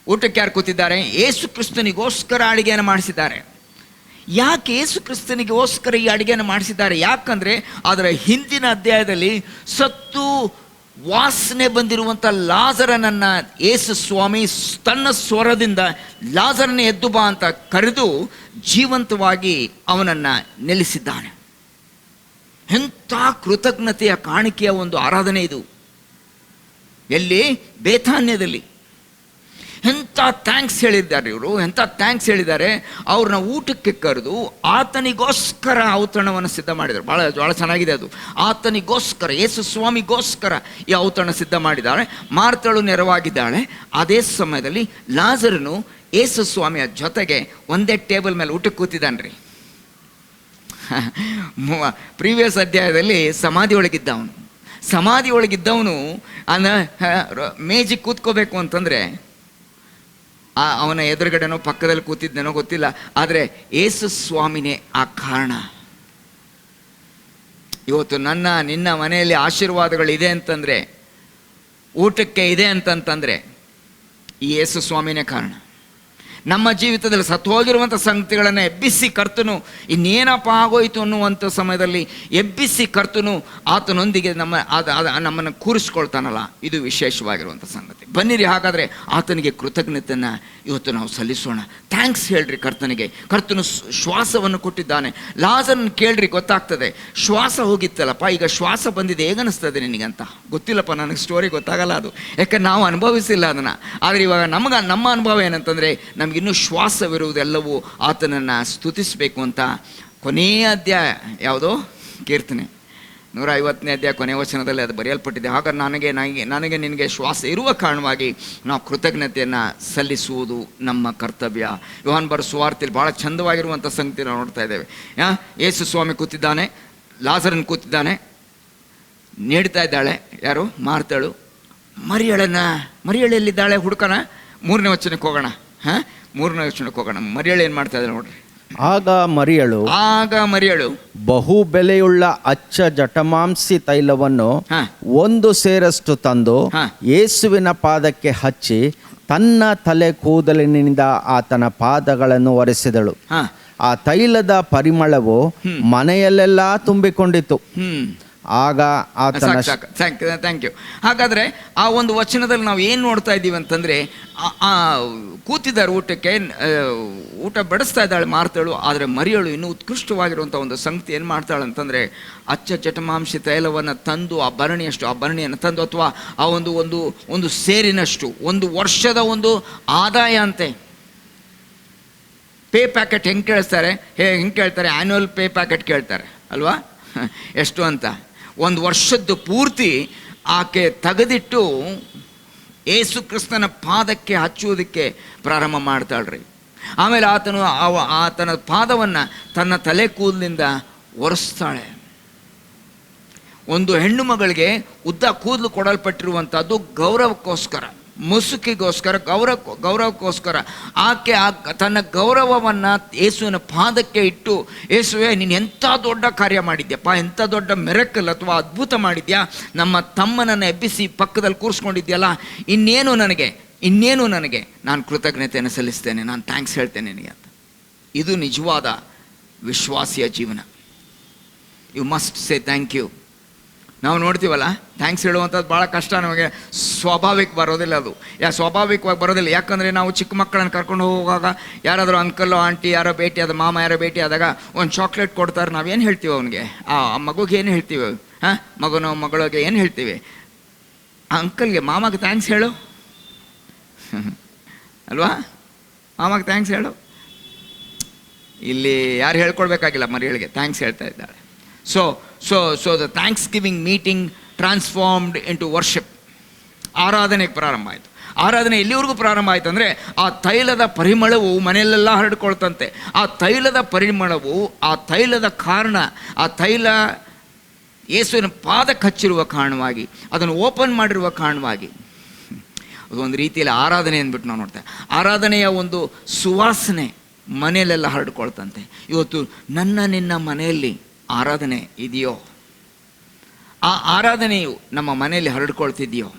S1: ಊಟಕ್ಕೆ ಯಾರು ಕೂತಿದ್ದಾರೆ? ಯೇಸು ಕ್ರಿಸ್ತನಿಗೋಸ್ಕರ ಅಡುಗೆಯನ್ನು ಮಾಡಿಸಿದ್ದಾರೆ. ಯಾಕೆ ಯೇಸು ಕ್ರಿಸ್ತನಿಗೋಸ್ಕರ ಈ ಅಡುಗೆಯನ್ನು ಮಾಡಿಸಿದ್ದಾರೆ? ಯಾಕಂದರೆ ಅದರ ಹಿಂದಿನ ಅಧ್ಯಾಯದಲ್ಲಿ ಸತ್ತು ವಾಸನೆ ಬಂದಿರುವಂಥ ಲಾಜರನನ್ನು ಯೇಸು ಸ್ವಾಮಿ ತನ್ನ ಸ್ವರದಿಂದ ಲಾಜರನ ಎದ್ದು ಬಾ ಅಂತ ಕರೆದು ಜೀವಂತವಾಗಿ ಅವನನ್ನು ನೆಲೆಸಿದ್ದಾನೆ. ಎಂಥ ಕೃತಜ್ಞತೆಯ ಕಾಣಿಕೆಯ ಒಂದು ಆರಾಧನೆ ಇದು. ಎಲ್ಲಿ? ಬೇತಾನ್ಯದಲ್ಲಿ. ಎಂಥ ಥ್ಯಾಂಕ್ಸ್ ಹೇಳಿದ್ದಾರೆ ಇವರು, ಎಂಥ ಥ್ಯಾಂಕ್ಸ್ ಹೇಳಿದ್ದಾರೆ. ಅವ್ರನ್ನ ಊಟಕ್ಕೆ ಕರೆದು ಆತನಿಗೋಸ್ಕರ ಔತಣವನ್ನು ಸಿದ್ಧ ಮಾಡಿದ್ದಾರೆ. ಭಾಳ ಚೆನ್ನಾಗಿದೆ ಅದು. ಆತನಿಗೋಸ್ಕರ, ಯೇಸು ಸ್ವಾಮಿಗೋಸ್ಕರ ಈ ಔತಣ ಸಿದ್ಧ ಮಾಡಿದ್ದಾರೆ. ಮಾರ್ತಳು ನೆರವಾಗಿದ್ದಾಳೆ. ಅದೇ ಸಮಯದಲ್ಲಿ ಲಾಜರನು ಯೇಸು ಸ್ವಾಮಿಯ ಜೊತೆಗೆ ಒಂದೇ ಟೇಬಲ್ ಮೇಲೆ ಊಟಕ್ಕೆ ಕೂತಿದ್ದಾನೆ ರೀ. ಪ್ರೀವಿಯಸ್ ಅಧ್ಯಾಯದಲ್ಲಿ ಸಮಾಧಿ ಒಳಗಿದ್ದವನು ಮೇಜಿಗೆ ಕೂತ್ಕೋಬೇಕು ಅಂತಂದರೆ ಅವನ ಎದುರುಗಡೆನೋ ಪಕ್ಕದಲ್ಲಿ ಕೂತಿದ್ದೇನೋ ಗೊತ್ತಿಲ್ಲ, ಆದರೆ ಯೇಸು ಸ್ವಾಮಿನೇ ಆ ಕಾರಣ. ಇವತ್ತು ನಿನ್ನ ಮನೆಯಲ್ಲಿ ಆಶೀರ್ವಾದಗಳಿದೆ ಅಂತಂದರೆ, ಊಟಕ್ಕೆ ಇದೆ ಅಂತಂತಂದರೆ ಈ ಯೇಸು ಸ್ವಾಮಿನೇ ಕಾರಣ. ನಮ್ಮ ಜೀವಿತದಲ್ಲಿ ಸತ್ತು ಹೋಗಿರುವಂಥ ಸಂಗತಿಗಳನ್ನು ಎಬ್ಬಿಸಿ ಕರ್ತನು ಇನ್ನೇನಪ್ಪ ಆಗೋಯ್ತು ಅನ್ನುವಂಥ ಸಮಯದಲ್ಲಿ ಎಬ್ಬಿಸಿ ಕರ್ತನು ಆತನೊಂದಿಗೆ ನಮ್ಮನ್ನು ಕೂರಿಸ್ಕೊಳ್ತಾನಲ್ಲ, ಇದು ವಿಶೇಷವಾಗಿರುವಂಥ ಸಂಗತಿ. ಬನ್ನಿರಿ, ಹಾಗಾದರೆ ಆತನಿಗೆ ಕೃತಜ್ಞತೆಯನ್ನು ಇವತ್ತು ನಾವು ಸಲ್ಲಿಸೋಣ. ಥ್ಯಾಂಕ್ಸ್ ಹೇಳ್ರಿ ಕರ್ತನಿಗೆ. ಕರ್ತನು ಶ್ವಾಸವನ್ನು ಕೊಟ್ಟಿದ್ದಾನೆ. ಲಾಜರನ್ನು ಕೇಳ್ರಿ, ಗೊತ್ತಾಗ್ತದೆ. ಶ್ವಾಸ ಹೋಗಿತ್ತಲ್ಲಪ್ಪ, ಈಗ ಶ್ವಾಸ ಬಂದಿದೆ, ಹೇಗನ್ನಿಸ್ತದೆ ನಿನಗಂತ ಗೊತ್ತಿಲ್ಲಪ್ಪ, ನನಗೆ ಸ್ಟೋರಿ ಗೊತ್ತಾಗಲ್ಲ ಅದು, ಯಾಕಂದ್ರೆ ನಾವು ಅನುಭವಿಸಿಲ್ಲ ಅದನ್ನು. ಆದರೆ ಇವಾಗ ನಮ್ಮ ಅನುಭವ ಏನಂತಂದರೆ, ನಮಗಿನ್ನೂ ಶ್ವಾಸವಿರುವುದೆಲ್ಲವೂ ಆತನನ್ನು ಸ್ತುತಿಸಬೇಕು ಅಂತ ಕೊನೆಯ ಅಧ್ಯಾಯ ಯಾವುದೋ ಕೀರ್ತನೆ 150ನೇ ಅಧ್ಯಾಯ ಕೊನೆಯ ವಚನದಲ್ಲಿ ಅದು ಬರೆಯಲ್ಪಟ್ಟಿದೆ. ಹಾಗಾದ್ರೆ ನನಗೆ ನಿನಗೆ ಶ್ವಾಸ ಇರುವ ಕಾರಣವಾಗಿ ನಾವು ಕೃತಜ್ಞತೆಯನ್ನು ಸಲ್ಲಿಸುವುದು ನಮ್ಮ ಕರ್ತವ್ಯ. ಯೋಹಾನ್ ಬರೆದ ಸುವಾರ್ತೆಯಲ್ಲಿ ಭಾಳ ಚಂದವಾಗಿರುವಂಥ ಸಂಗತಿ ನಾವು ನೋಡ್ತಾ ಇದ್ದೇವೆ. ಯೇಸು ಸ್ವಾಮಿ ಕೂತಿದ್ದಾನೆ, ಲಾಜರನ್ ಕೂತಿದ್ದಾನೆ, ನೀಡ್ತಾ ಇದ್ದಾಳೆ ಯಾರು? ಮಾರ್ತಳು. ಮರಿಯಳೆಲ್ಲಿದ್ದಾಳೆ ಹುಡುಕನ. 3ನೇ ವಚನಕ್ಕೆ ಹೋಗೋಣ. 3ನೇ ವಚನಕ್ಕೆ ಹೋಗೋಣ. ಮರಿಯಳು ಏನು ಮಾಡ್ತಾ ಇದ್ದಾಳೆ ನೋಡ್ರಿ.
S4: ಆಗ ಮರಿಯಳು ಬಹು ಬೆಲೆಯುಳ್ಳ ಅಚ್ಚ ಜಟಮಾಂಸಿ ತೈಲವನ್ನು 1 ಸೇರಷ್ಟು ತಂದು ಯೇಸುವಿನ ಪಾದಕ್ಕೆ ಹಚ್ಚಿ ತನ್ನ ತಲೆ ಕೂದಲಿನಿಂದ ಆತನ ಪಾದಗಳನ್ನು ಒರೆಸಿದಳು. ಆ ತೈಲದ ಪರಿಮಳವು ಮನೆಯಲ್ಲೆಲ್ಲ ತುಂಬಿಕೊಂಡಿತು. ಆಗ ಆತನ
S1: ಥ್ಯಾಂಕ್ ಯು. ಹಾಗಾದರೆ ಆ ಒಂದು ವಚನದಲ್ಲಿ ನಾವು ಏನು ನೋಡ್ತಾ ಇದ್ದೀವಿ ಅಂತಂದರೆ, ಕೂತಿದ್ದಾರೆ ಊಟಕ್ಕೆ, ಊಟ ಬಡಿಸ್ತಾ ಇದ್ದಾಳೆ ಮಾರ್ತಳು. ಆದರೆ ಮರಿಯಳು ಇನ್ನೂ ಉತ್ಕೃಷ್ಟವಾಗಿರುವಂಥ ಒಂದು ಸಂಗತಿ ಏನು ಮಾಡ್ತಾಳೆ ಅಂತಂದರೆ, ಅಚ್ಚ ಜಟಮಾಂಸಿ ತೈಲವನ್ನು ತಂದು ಆ ಭರಣಿಯನ್ನು ತಂದು, ಅಥವಾ ಆ ಒಂದು ಸೇರಿನಷ್ಟು, ಒಂದು ವರ್ಷದ ಒಂದು ಆದಾಯ ಅಂತೆ. ಪೇ ಪ್ಯಾಕೆಟ್ ಹೆಂಗೆ ಕೇಳ್ತಾರೆ, ಆ್ಯನ್ಯುವಲ್ ಪೇ ಪ್ಯಾಕೆಟ್ ಕೇಳ್ತಾರೆ ಅಲ್ವಾ, ಎಷ್ಟು ಅಂತ. ಒಂದು ವರ್ಷದ್ದು ಪೂರ್ತಿ ಆಕೆ ತೆಗೆದಿಟ್ಟು ಏಸು ಕ್ರಿಸ್ತನ ಪಾದಕ್ಕೆ ಹಚ್ಚುವುದಕ್ಕೆ ಪ್ರಾರಂಭ ಮಾಡ್ತಾಳ್ರಿ. ಆಮೇಲೆ ಆತನ ಪಾದವನ್ನು ತನ್ನ ತಲೆ ಕೂದಲಿಂದ ಒರೆಸ್ತಾಳೆ. ಒಂದು ಹೆಣ್ಣು ಮಗಳಿಗೆ ಉದ್ದ ಕೂದಲು ಕೊಡಲ್ಪಟ್ಟಿರುವಂಥದ್ದು ಗೌರವಕ್ಕೋಸ್ಕರ, ಮುಸುಕಿಗೋಸ್ಕರ, ಗೌರವಕ್ಕೋಸ್ಕರ. ಆಕೆ ತನ್ನ ಗೌರವವನ್ನು ಯೇಸುವಿನ ಪಾದಕ್ಕೆ ಇಟ್ಟು, ಯೇಸುವೆ ನೀನು ಎಂಥ ದೊಡ್ಡ ಕಾರ್ಯ ಮಾಡಿದ್ಯಪ್ಪ, ಎಂಥ ದೊಡ್ಡ ಮಿರಕಲ್ ಅಥವಾ ಅದ್ಭುತ ಮಾಡಿದ್ಯಾ, ನಮ್ಮ ತಮ್ಮನನ್ನು ಎಬ್ಬಿಸಿ ಪಕ್ಕದಲ್ಲಿ ಕೂರಿಸ್ಕೊಂಡಿದ್ಯಲ್ಲ, ಇನ್ನೇನು ನನಗೆ ನಾನು ಕೃತಜ್ಞತೆಯನ್ನು ಸಲ್ಲಿಸ್ತೇನೆ, ನಾನು ಥ್ಯಾಂಕ್ಸ್ ಹೇಳ್ತೇನೆ ನಿನಗೆ ಅಂತ. ಇದು ನಿಜವಾದ ವಿಶ್ವಾಸಿಯ ಜೀವನ. You must say thank you. ನಾವು ನೋಡ್ತೀವಲ್ಲ, ಥ್ಯಾಂಕ್ಸ್ ಹೇಳುವಂಥದ್ದು ಭಾಳ ಕಷ್ಟ, ನಮಗೆ ಸ್ವಾಭಾವಿಕವಾಗಿ ಬರೋದಿಲ್ಲ. ಯಾಕಂದರೆ ನಾವು ಚಿಕ್ಕ ಮಕ್ಕಳನ್ನು ಕರ್ಕೊಂಡು ಹೋಗುವಾಗ ಯಾರಾದರೂ ಅಂಕಲ್ಲು ಆಂಟಿ ಯಾರೋ ಮಾಮ ಯಾರೋ ಭೇಟಿ ಆದಾಗ ಒಂದು ಚಾಕ್ಲೇಟ್ ಕೊಡ್ತಾರೆ. ನಾವೇನು ಹೇಳ್ತೀವಿ ಅವನಿಗೆ, ಆ ಮಗುಗೆ ಏನು ಹೇಳ್ತೀವಿ, ಮಗಳಿಗೆ ಏನು ಹೇಳ್ತೀವಿ, ಅಂಕಲ್ಗೆ ಮಾಮಗೆ ಥ್ಯಾಂಕ್ಸ್ ಹೇಳು ಅಲ್ವಾ, ಮಾಮಗೆ ಥ್ಯಾಂಕ್ಸ್ ಹೇಳು. ಇಲ್ಲಿ ಯಾರು ಹೇಳ್ಕೊಡ್ಬೇಕಾಗಿಲ್ಲ, ಮರಿಗಳಿಗೆ ಥ್ಯಾಂಕ್ಸ್ ಹೇಳ್ತಾ ಇದ್ದಾಳೆ. So the Thanksgiving meeting transformed into worship. ಆರಾಧನೆಗೆ ಪ್ರಾರಂಭ ಆಯಿತು. ಆರಾಧನೆ ಎಲ್ಲಿವರೆಗೂ ಪ್ರಾರಂಭ ಆಯಿತು ಅಂದರೆ, ಆ ತೈಲದ ಪರಿಮಳವು ಮನೆಯಲ್ಲೆಲ್ಲ ಹರಡ್ಕೊಳ್ತಂತೆ. ಆ ತೈಲದ ಪರಿಮಳವು, ಆ ತೈಲದ ಕಾರಣ, ಆ ತೈಲ ಯೇಸುವಿನ ಪಾದಕ್ಕೆ ಹಚ್ಚಿರುವ ಕಾರಣವಾಗಿ, ಅದನ್ನು ಓಪನ್ ಮಾಡಿರುವ ಕಾರಣವಾಗಿ, ಅದು ಒಂದು ರೀತಿಯಲ್ಲಿ ಆರಾಧನೆ ಅಂದ್ಬಿಟ್ಟು ನಾವು ನೋಡ್ತೇವೆ. ಆರಾಧನೆಯ ಒಂದು ಸುವಾಸನೆ ಮನೆಯಲ್ಲೆಲ್ಲ ಹರಡ್ಕೊಳ್ತಂತೆ. ಇವತ್ತು ನಿನ್ನ ಮನೆಯಲ್ಲಿ ಆರಾಧನೆ ಇದೆಯೋ? ಆ ಆರಾಧನೆಯು ನಮ್ಮ ಮನೆಯಲ್ಲಿ ಹರಡ್ಕೊಳ್ತಿದೆಯೋ?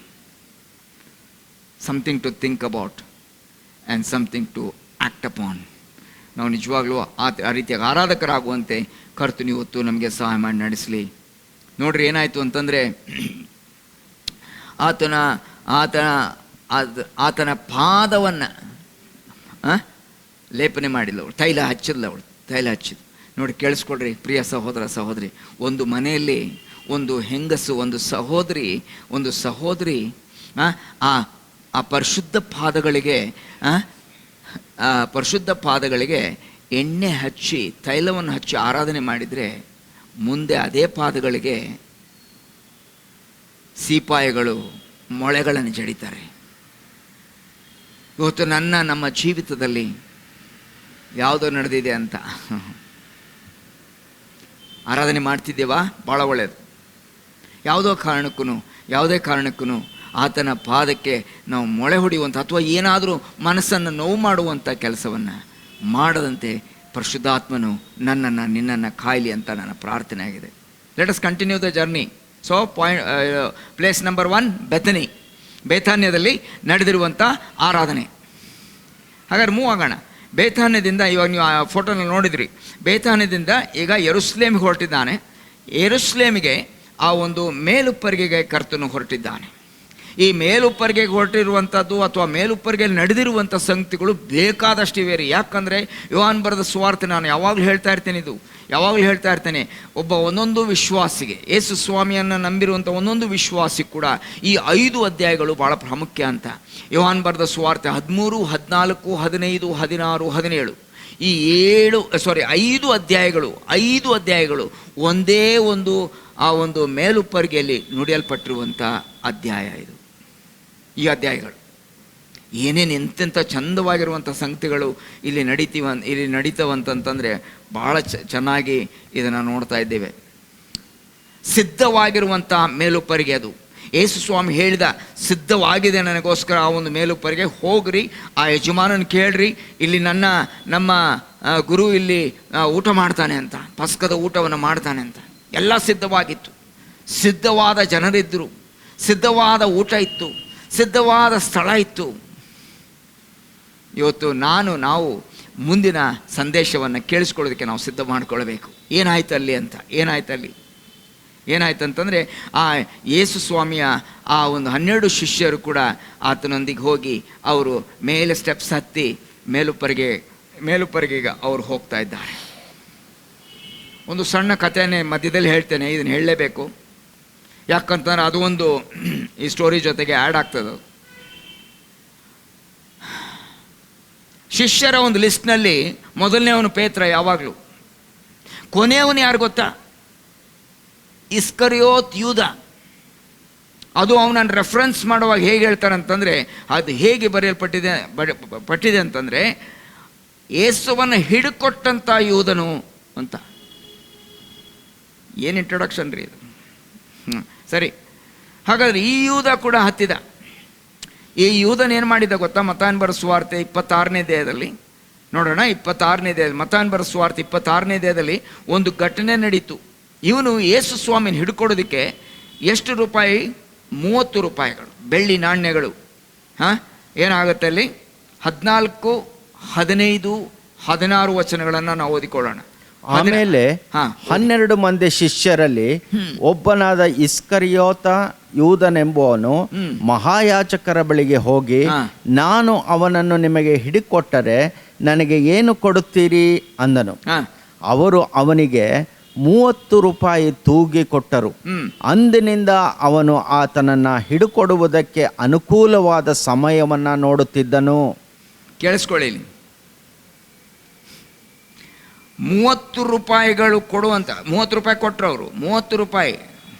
S1: Something to think about and something to act upon. ನಾವು ನಿಜವಾಗ್ಲೂ ಆ ರೀತಿಯಾಗಿ ಆರಾಧಕರಾಗುವಂತೆ ಕರ್ತನು ಇವತ್ತು ನಮಗೆ ಸಹಾಯ ಮಾಡಿ ನಡೆಸಲಿ. ನೋಡ್ರಿ ಏನಾಯಿತು ಅಂತಂದರೆ, ಆತನ ಪಾದವನ್ನು ಲೇಪನೆ ಮಾಡಿಲ್ಲ ಅವಳು, ತೈಲ ಹಚ್ಚಿದ್ದು. ನೋಡಿ ಕೇಳಿಸ್ಕೊಳ್ರಿ ಪ್ರಿಯ ಸಹೋದರ ಸಹೋದರಿ, ಒಂದು ಮನೆಯಲ್ಲಿ ಒಂದು ಹೆಂಗಸು, ಒಂದು ಸಹೋದರಿ ಆ ಪರಿಶುದ್ಧ ಪಾದಗಳಿಗೆ ಎಣ್ಣೆ ಹಚ್ಚಿ, ತೈಲವನ್ನು ಹಚ್ಚಿ ಆರಾಧನೆ ಮಾಡಿದರೆ, ಮುಂದೆ ಅದೇ ಪಾದಗಳಿಗೆ ಸೀಪಾಯಿಗಳು ಮೊಳೆಗಳನ್ನು ಜಡಿತಾರೆ. ಇವತ್ತು ನಮ್ಮ ಜೀವಿತದಲ್ಲಿ ಯಾವುದೋ ನಡೆದಿದೆ ಅಂತ ಆರಾಧನೆ ಮಾಡ್ತಿದ್ದೇವಾ? ಭಾಳ ಒಳ್ಳೆಯದು. ಯಾವುದೇ ಕಾರಣಕ್ಕೂ ಆತನ ಪಾದಕ್ಕೆ ನಾವು ಮೊಳೆ ಹೊಡೆಯುವಂಥ ಅಥವಾ ಏನಾದರೂ ಮನಸ್ಸನ್ನು ನೋವು ಮಾಡುವಂಥ ಕೆಲಸವನ್ನು ಮಾಡದಂತೆ ಪರಿಶುದ್ಧಾತ್ಮನು ನಿನ್ನನ್ನು ಕಾಯಲಿ ಅಂತ ನನ್ನ ಪ್ರಾರ್ಥನೆ ಆಗಿದೆ. Let us continue the journey. So place number 1 ಬೇಥಾನ್ಯದಲ್ಲಿ ನಡೆದಿರುವಂಥ ಆರಾಧನೆ. ಹಾಗಾದ್ರೆ ಮೂವ್ ಆಗೋಣ. ಬೇಥಾನ್ಯದಿಂದ, ಇವಾಗ ನೀವು ಆ ಫೋಟೋನಲ್ಲಿ ನೋಡಿದ್ರಿ, ಬೇಥಾನ್ಯದಿಂದ ಈಗ ಯೆರೂಸಲೇಮಿಗೆ ಹೊರಟಿದ್ದಾನೆ. ಯೆರೂಸಲೇಮಿಗೆ ಆ ಒಂದು ಮೇಲುಪ್ಪರಿಗೆಗೆ ಕರ್ತನು ಹೊರಟಿದ್ದಾನೆ. ಈ ಮೇಲುಪ್ಪರಿಗೆಗೆ ಹೊರಟಿರುವಂಥದ್ದು ಅಥವಾ ಮೇಲುಪ್ಪರಿಗೆಯಲ್ಲಿ ನಡೆದಿರುವಂಥ ಸಂಗತಿಗಳು ಬೇಕಾದಷ್ಟಿವೆ ರೀ. ಯಾಕಂದರೆ ಯೋಹಾನ್ ಬರೆದ ಸುವಾರ್ತೆ, ನಾನು ಯಾವಾಗಲೂ ಹೇಳ್ತಾ ಇರ್ತೇನೆ, ಒಂದೊಂದು ವಿಶ್ವಾಸಿಗೆ, ಯೇಸು ಸ್ವಾಮಿಯನ್ನು ನಂಬಿರುವಂಥ ಒಂದೊಂದು ವಿಶ್ವಾಸಿ ಕೂಡ ಈ 5 ಅಧ್ಯಾಯಗಳು ಭಾಳ ಪ್ರಾಮುಖ್ಯ ಅಂತ. ಯೋಹಾನ್ ಬರೆದ ಸುವಾರ್ತೆ 13, 14, 15, 16, 17 ಈ 5 ಅಧ್ಯಾಯಗಳು ಒಂದೇ ಆ ಒಂದು ಮೇಲುಪ್ಪರಿಗೆಯಲ್ಲಿ ನುಡಿಯಲ್ಪಟ್ಟಿರುವಂಥ ಅಧ್ಯಾಯ ಇದು. ಈ ಅಧ್ಯಾಯಗಳು ಏನೇನು ಎಂತೆಂಥ ಚಂದವಾಗಿರುವಂಥ ಸಂಗತಿಗಳು ಇಲ್ಲಿ ನಡೀತವಂತಂತಂದರೆ ಭಾಳ ಚೆನ್ನಾಗಿ ಇದನ್ನು ನೋಡ್ತಾ ಇದ್ದೇವೆ. ಸಿದ್ಧವಾಗಿರುವಂಥ ಮೇಲುಪ್ಪರಿಗೆ ಅದು. ಯೇಸು ಸ್ವಾಮಿ ಹೇಳಿದ, ಸಿದ್ಧವಾಗಿದೆ ನನಗೋಸ್ಕರ ಆ ಒಂದು ಮೇಲುಪ್ಪರಿಗೆ, ಹೋಗ್ರಿ, ಆ ಯಜಮಾನನ ಕೇಳ್ರಿ, ಇಲ್ಲಿ ನಮ್ಮ ಗುರು ಇಲ್ಲಿ ಊಟ ಮಾಡ್ತಾನೆ ಅಂತ, ಪಸ್ಕದ ಊಟವನ್ನು ಮಾಡ್ತಾನೆ ಅಂತ. ಎಲ್ಲ ಸಿದ್ಧವಾಗಿತ್ತು, ಸಿದ್ಧವಾದ ಜನರಿದ್ದರು, ಸಿದ್ಧವಾದ ಊಟ ಇತ್ತು, ಸಿದ್ಧವಾದ ಸ್ಥಳ ಇತ್ತು. ಇವತ್ತು ನಾವು ಮುಂದಿನ ಸಂದೇಶವನ್ನು ಕೇಳಿಸ್ಕೊಳ್ಳೋದಕ್ಕೆ ನಾವು ಸಿದ್ಧ ಮಾಡಿಕೊಳ್ಬೇಕು. ಏನಾಯ್ತು ಅಲ್ಲಿ? ಏನಾಯ್ತಂತಂದರೆ ಆ ಯೇಸು ಸ್ವಾಮಿಯ ಆ ಒಂದು 12 ಶಿಷ್ಯರು ಕೂಡ ಆತನೊಂದಿಗೆ ಹೋಗಿ ಅವರು ಮೇಲೆ ಸ್ಟೆಪ್ಸ್ ಹತ್ತಿ ಮೇಲುಪ್ಪರಿಗೆ ಈಗ ಅವರು ಹೋಗ್ತಾ ಇದ್ದಾರೆ. ಒಂದು ಸಣ್ಣ ಕಥೆನೇ ಮಧ್ಯದಲ್ಲಿ ಹೇಳ್ತೇನೆ, ಇದನ್ನು ಹೇಳಲೇಬೇಕು, ಯಾಕಂತಂದ್ರೆ ಅದು ಒಂದು ಈ ಸ್ಟೋರಿ ಜೊತೆಗೆ ಆ್ಯಡ್ ಆಗ್ತದೆ. ಶಿಷ್ಯರ ಒಂದು ಲಿಸ್ಟ್ನಲ್ಲಿ ಮೊದಲನೇವನು ಪೇತ್ರ ಯಾವಾಗಲೂ, ಕೊನೆಯವನು ಯಾರು ಗೊತ್ತಾ? ಇಸ್ಕರಿಯೋತ್ ಯೂದ. ಅದು ಅವನನ್ನು ರೆಫರೆನ್ಸ್ ಮಾಡುವಾಗ ಹೇಗೆ ಹೇಳ್ತಾರಂತಂದರೆ, ಅದು ಹೇಗೆ ಪಟ್ಟಿದೆ ಅಂತಂದರೆ, ಯೇಸುವನ್ನು ಹಿಡ್ಕೊಟ್ಟಂಥ ಯೂದನು ಅಂತ. ಏನು ಇಂಟ್ರೊಡಕ್ಷನ್ ರೀ ಇದು. ಸರಿ, ಹಾಗಾದರೆ ಈ ಯೂದ ಕೂಡ ಹತ್ತಿದ. ಈ ಯೂದನ್ ಏನು ಮಾಡಿದ ಗೊತ್ತಾ? ಮತ್ತಾಯನ ಬರೆದ ಸುವಾರ್ತೆ 26ನೇ ಅಧ್ಯಾಯದಲ್ಲಿ ನೋಡೋಣ. 26ನೇ ಅಧ್ಯಾಯ, ಮತ್ತಾಯನ ಬರೆದ ಸುವಾರ್ತೆ 26ನೇ ಅಧ್ಯಾಯದಲ್ಲಿ ಒಂದು ಘಟನೆ ನಡೀತು. ಇವನು ಯೇಸು ಸ್ವಾಮಿನ ಹಿಡ್ಕೊಡೋದಕ್ಕೆ ಎಷ್ಟು ರೂಪಾಯಿ? 30 ರೂಪಾಯಿಗಳು, ಬೆಳ್ಳಿ ನಾಣ್ಯಗಳು. ಏನಾಗುತ್ತೆ ಅಲ್ಲಿ? 14, 15, 16 ವಚನಗಳನ್ನು ನಾವು ಓದಿಕೊಳ್ಳೋಣ.
S4: ಆಮೇಲೆ 12 ಮಂದಿ ಶಿಷ್ಯರಲ್ಲಿ ಒಬ್ಬನಾದ ಇಸ್ಕರಿಯೋತ ಯೂದನೆಂಬುವನು ಮಹಾಯಾಜಕರ ಬಳಿಗೆ ಹೋಗಿ, ನಾನು ಅವನನ್ನು ನಿಮಗೆ ಹಿಡಿಕೊಟ್ಟರೆ ನನಗೆ ಏನು ಕೊಡುತ್ತೀರಿ ಅಂದನು. ಅವರು ಅವನಿಗೆ 30 ರೂಪಾಯಿ ತೂಗಿ ಕೊಟ್ಟರು. ಅಂದಿನಿಂದ ಅವನು ಆತನನ್ನ ಹಿಡುಕೊಡುವುದಕ್ಕೆ ಅನುಕೂಲವಾದ ಸಮಯವನ್ನ ನೋಡುತ್ತಿದ್ದನು.
S1: ಕೇಳಿಸ್ಕೊಳ್ಳಿ, 30 ರೂಪಾಯಿಗಳು ಕೊಡುವಂತ, 30 ರೂಪಾಯಿ ಕೊಟ್ಟರು ಅವರು. 30 ರೂಪಾಯಿ,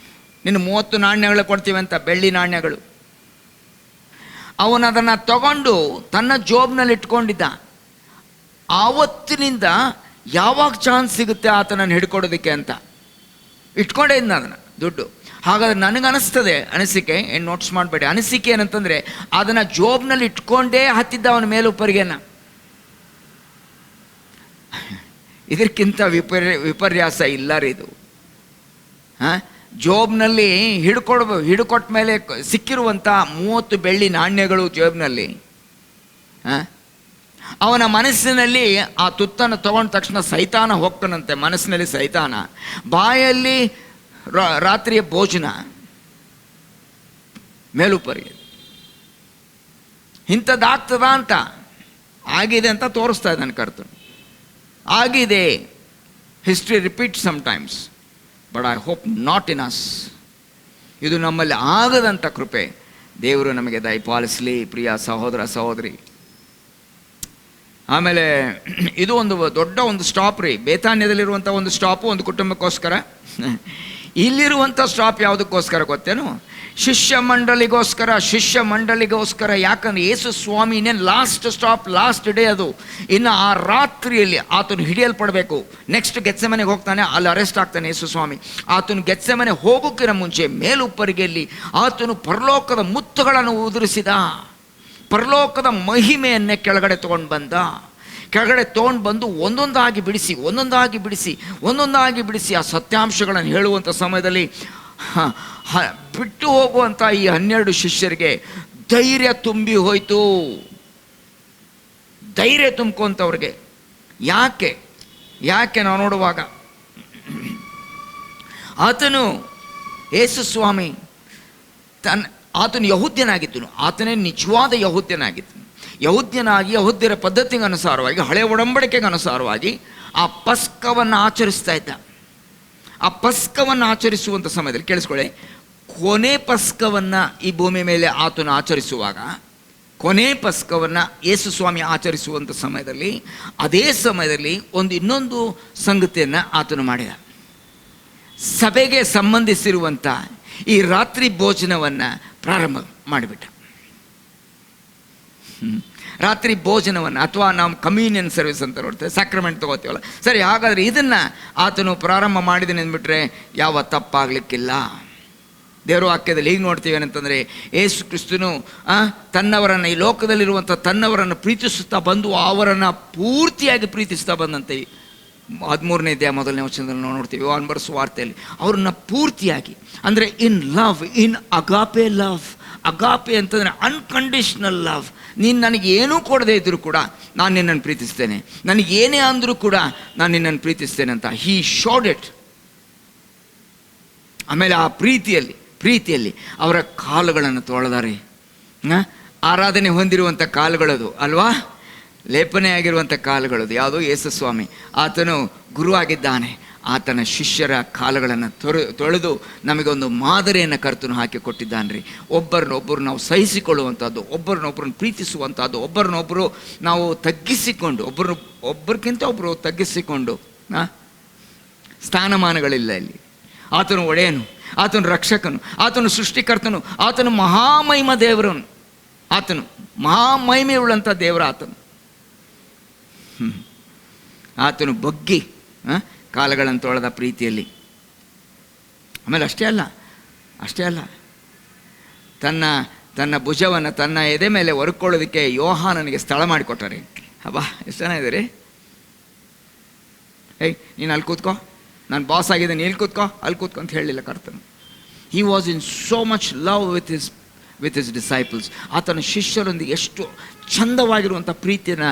S1: ನಿನ್ನ 30 ನಾಣ್ಯಗಳು ಕೊಡ್ತೀವಿ ಅಂತ, ಬೆಳ್ಳಿ ನಾಣ್ಯಗಳು. ಅವನು ಅದನ್ನು ತಗೊಂಡು ತನ್ನ ಜೋಬ್ನಲ್ಲಿ ಇಟ್ಕೊಂಡಿದ್ದ. ಆವತ್ತಿನಿಂದ ಯಾವಾಗ ಚಾನ್ಸ್ ಸಿಗುತ್ತೆ ಆತನನ್ನು ಹಿಡ್ಕೊಡೋದಕ್ಕೆ ಅಂತ ಇಟ್ಕೊಂಡೇ ಇದ್ನ ಅದನ್ನು ದುಡ್ಡು. ಹಾಗಾದ್ರೆ ನನಗನ್ನಿಸ್ತದೆ, ಅನಿಸಿಕೆ ಏನು ನೋಟ್ಸ್ ಮಾಡಬೇಡಿ, ಅನಿಸಿಕೆ ಏನಂತಂದರೆ ಅದನ್ನು ಜೋಬ್ನಲ್ಲಿ ಇಟ್ಕೊಂಡೇ ಹತ್ತಿದ್ದ ಅವನ ಮೇಲುಪ್ಪರಿಗೆನ. ಇದಕ್ಕಿಂತ ವಿಪರ್ಯಾಸ ಇಲ್ಲ ರೀ ಇದು. ಜೋಬ್ನಲ್ಲಿ ಹಿಡ್ಕೊಟ್ಟ ಮೇಲೆ ಸಿಕ್ಕಿರುವಂಥ 30 ಬೆಳ್ಳಿ ನಾಣ್ಯಗಳು ಜೋಬ್ನಲ್ಲಿ. ಅವನ ಮನಸ್ಸಿನಲ್ಲಿ ಆ ತುತ್ತನ್ನು ತಗೊಂಡ ತಕ್ಷಣ ಸೈತಾನ ಹೋಗ್ತಾನಂತೆ. ಮನಸ್ಸಿನಲ್ಲಿ ಸೈತಾನ, ಬಾಯಲ್ಲಿ ರಾತ್ರಿಯ ಭೋಜನ, ಮೇಲುಪ್ಪರಿಗೆ. ಇಂಥದ್ದಾಗ್ತದ ಅಂತ, ಆಗಿದೆ ಅಂತ ತೋರಿಸ್ತಾ ಇದ್ದಾನೆ ಕರ್ತನು. ಆಗಿದೆ. History repeat sometimes, but I hope not in us. ಇದು ನಮ್ಮಲ್ಲಿ ಆಗದಂಥ ಕೃಪೆ ದೇವರು ನಮಗೆ ದಯಪಾಲಿಸಲಿ ಪ್ರಿಯ ಸಹೋದರ ಸಹೋದರಿ. ಆಮೇಲೆ ಇದು ಒಂದು ದೊಡ್ಡ ಒಂದು ಸ್ಟಾಪ್ ರೀ. ಬೇತಾನ್ಯದಲ್ಲಿರುವಂಥ ಒಂದು ಸ್ಟಾಪು ಒಂದು ಕುಟುಂಬಕ್ಕೋಸ್ಕರ. ಇಲ್ಲಿರುವಂಥ ಸ್ಟಾಪ್ ಯಾವುದಕ್ಕೋಸ್ಕರ ಗೊತ್ತೇನು? ಶಿಷ್ಯ ಮಂಡಳಿಗೋಸ್ಕರ. ಯಾಕಂದ್ರೆ ಯೇಸು ಸ್ವಾಮಿನೇ ಲಾಸ್ಟ್ ಸ್ಟಾಪ್, ಲಾಸ್ಟ್ ಡೇ ಅದು. ಇನ್ನು ಆ ರಾತ್ರಿಯಲ್ಲಿ ಆತನು ಹಿಡಿಯಲ್ಪಡಬೇಕು. ನೆಕ್ಸ್ಟ್ ಗೆತ್ಸೆಮನೆಗೆ ಹೋಗ್ತಾನೆ, ಅಲ್ಲಿ ಅರೆಸ್ಟ್ ಆಗ್ತಾನೆ ಯೇಸು ಸ್ವಾಮಿ. ಆತನು ಗೆತ್ಸೆಮನೆ ಹೋಗೋಕ್ಕಿಂತ ಮುಂಚೆ ಮೇಲುಪ್ಪರಿಗೆಯಲ್ಲಿ ಆತನು ಪರಲೋಕದ ಮುತ್ತುಗಳನ್ನು ಉದುರಿಸಿದ. ಪರಲೋಕದ ಮಹಿಮೆಯನ್ನೇ ಕೆಳಗಡೆ ತೊಗೊಂಡು ಬಂದು ಒಂದೊಂದಾಗಿ ಬಿಡಿಸಿ ಆ ಸತ್ಯಾಂಶಗಳನ್ನು ಹೇಳುವಂಥ ಸಮಯದಲ್ಲಿ ಬಿಟ್ಟು ಹೋಗುವಂಥ ಈ 12 ಶಿಷ್ಯರಿಗೆ ಧೈರ್ಯ ತುಂಬಿ ಹೋಯಿತು. ಧೈರ್ಯ ತುಂಬ್ಕೊಂತವ್ರಿಗೆ. ಯಾಕೆ ನಾವು ನೋಡುವಾಗ ಆತನು ಯೇಸು ಸ್ವಾಮಿ ಆತನು ಯಹೂದ್ಯನಾಗಿದ್ದನು. ಆತನೇ ನಿಜವಾದ ಯಹೂದ್ಯನಾಗಿದ್ದನು. ಯಹೂದ್ಯನಾಗಿ ಯಹೂದ್ಯರ ಪದ್ಧತಿಗೆ ಅನುಸಾರವಾಗಿ, ಹಳೆಯ ಒಡಂಬಡಿಕೆಗೆ ಅನುಸಾರವಾಗಿ ಆ ಪಸ್ಕವನ್ನು ಆಚರಿಸ್ತಾ ಇದ್ದ. ಆ ಪಸ್ಕವನ್ನು ಆಚರಿಸುವಂಥ ಸಮಯದಲ್ಲಿ ಕೇಳಿಸ್ಕೊಳ್ಳಿ, ಕೊನೆ ಪಸ್ಕವನ್ನು ಈ ಭೂಮಿ ಮೇಲೆ ಆತನು ಆಚರಿಸುವಾಗ, ಕೊನೆ ಪಸ್ಕವನ್ನು ಯೇಸು ಸ್ವಾಮಿ ಆಚರಿಸುವಂಥ ಸಮಯದಲ್ಲಿ, ಅದೇ ಸಮಯದಲ್ಲಿ ಇನ್ನೊಂದು ಸಂಗತಿಯನ್ನು ಆತನು ಮಾಡಿದ. ಸಭೆಗೆ ಸಂಬಂಧಿಸಿರುವಂಥ ಈ ರಾತ್ರಿ ಭೋಜನವನ್ನು ಪ್ರಾರಂಭ ಮಾಡಿಬಿಟ್ಟ. ರಾತ್ರಿ ಭೋಜನವನ್ನು, ಅಥವಾ ನಾವು ಕಮ್ಯೂನಿಯನ್ ಸರ್ವಿಸ್ ಅಂತ ನೋಡ್ತೇವೆ, ಸ್ಯಾಕ್ರಮೆಂಟ್ ತಗೋತೀವಲ್ಲ. ಸರಿ, ಹಾಗಾದರೆ ಇದನ್ನು ಆತನು ಪ್ರಾರಂಭ ಮಾಡಿದನು ಅಂದ್ಬಿಟ್ರೆ ಯಾವ ತಪ್ಪಾಗಲಿಕ್ಕಿಲ್ಲ. ದೇವರ ವಾಕ್ಯದಲ್ಲಿ ಹೀಗೆ ನೋಡ್ತೀವಿ ಏನಂತಂದರೆ, ಯೇಸು ಕ್ರಿಸ್ತನು ತನ್ನವರನ್ನು, ಈ ಲೋಕದಲ್ಲಿರುವಂಥ ತನ್ನವರನ್ನು ಪ್ರೀತಿಸುತ್ತಾ ಬಂದು ಅವರನ್ನು ಪೂರ್ತಿಯಾಗಿ ಪ್ರೀತಿಸ್ತಾ ಬಂದಂತೆ 13ನೇ ಅಧ್ಯಾಯ 1ನೇ ವಚನದಲ್ಲಿ ನಾವು ನೋಡ್ತೀವಿ. ಯೋಹಾನ ಬರೆದ ಸುವಾರ್ತೆಯಲ್ಲಿ ಅವ್ರನ್ನ ಪೂರ್ತಿಯಾಗಿ, ಅಂದರೆ ಇನ್ ಲವ್, ಇನ್ ಅಗಾಪೆ ಲವ್. ಅಗಾಪೆ ಅಂತಂದರೆ ಅನ್ಕಂಡೀಷ್ನಲ್ ಲವ್. ನೀನು ನನಗೇನೂ ಕೊಡದೇ ಇದ್ದರೂ ಕೂಡ ನಾನು ನಿನ್ನನ್ನು ಪ್ರೀತಿಸ್ತೇನೆ, ನನಗೇನೇ ಅಂದರೂ ಕೂಡ ನಾನು ನಿನ್ನನ್ನು ಪ್ರೀತಿಸ್ತೇನೆ ಅಂತ ಹೀ ಶೋಡ್ ಇಟ್. ಆಮೇಲೆ ಆ ಪ್ರೀತಿಯಲ್ಲಿ ಅವರ ಕಾಲುಗಳನ್ನು ತೊಳೆದಾರೆ. ಆರಾಧನೆ ಹೊಂದಿರುವಂಥ ಕಾಲುಗಳದು ಅಲ್ವಾ, ಲೇಪನೆ ಆಗಿರುವಂಥ ಕಾಲುಗಳದು. ಯಾವುದೋ ಯೇಸು ಸ್ವಾಮಿ, ಆತನು ಗುರುವಾಗಿದ್ದಾನೆ. ಆತನ ಶಿಷ್ಯರ ಕಾಲುಗಳನ್ನು ತೊಳೆದು ನಮಗೊಂದು ಮಾದರಿಯನ್ನು ಕರ್ತನು ಹಾಕಿ ಕೊಟ್ಟಿದ್ದಾನೆ ರೀ. ಒಬ್ಬರನ್ನೊಬ್ಬರು ನಾವು ಸಹಿಸಿಕೊಳ್ಳುವಂಥದ್ದು, ಒಬ್ಬರನ್ನೊಬ್ಬರನ್ನು ಪ್ರೀತಿಸುವಂಥದ್ದು, ಒಬ್ಬರನ್ನೊಬ್ಬರು ನಾವು ತಗ್ಗಿಸಿಕೊಂಡು, ಒಬ್ಬರಿಗಿಂತ ಒಬ್ಬರು ತಗ್ಗಿಸಿಕೊಂಡು. ಸ್ಥಾನಮಾನಗಳಿಲ್ಲ ಇಲ್ಲಿ. ಆತನು ಒಡೆಯನು, ಆತನು ರಕ್ಷಕನು, ಆತನು ಸೃಷ್ಟಿಕರ್ತನು, ಆತನು ಮಹಾಮಹಿಮ ದೇವರನು, ಆತನು ಮಹಾಮಹಿಮೆ ಉಳ್ಳಂಥ ದೇವರ ಆತನು. ಆತನು ಬಗ್ಗಿ ಕಾಲಗಳನ್ನು ತೊಳೆದ ಪ್ರೀತಿಯಲ್ಲಿ. ಆಮೇಲೆ ಅಷ್ಟೇ ಅಲ್ಲ, ತನ್ನ ಭುಜವನ್ನು ತನ್ನ ಎದೆ ಮೇಲೆ ಹೊರ್ಕೊಳ್ಳೋದಕ್ಕೆ ಯೋಹಾನನಿಗೆ ಸ್ಥಳ ಮಾಡಿಕೊಟ್ಟಾರೆ. ಅಬ್ಬಾ, ಎಷ್ಟು ಜನ ಇದ್ದೀರಿ? ನೀನು ಅಲ್ಲಿ ಕೂತ್ಕೋ, ನಾನು ಬಾಸ್ ಆಗಿದ್ದೇನೆ, ಇಲ್ಲಿ ಕೂತ್ಕೋ, ಅಲ್ಲಿ ಕೂತ್ಕೊ ಅಂತ ಹೇಳಲಿಲ್ಲ ಕರ್ತನು. He was in so much love with his disciples. ಆತನ ಶಿಷ್ಯರೊಂದಿಗೆ ಎಷ್ಟು ಚಂದವಾಗಿರುವಂಥ ಪ್ರೀತಿಯನ್ನು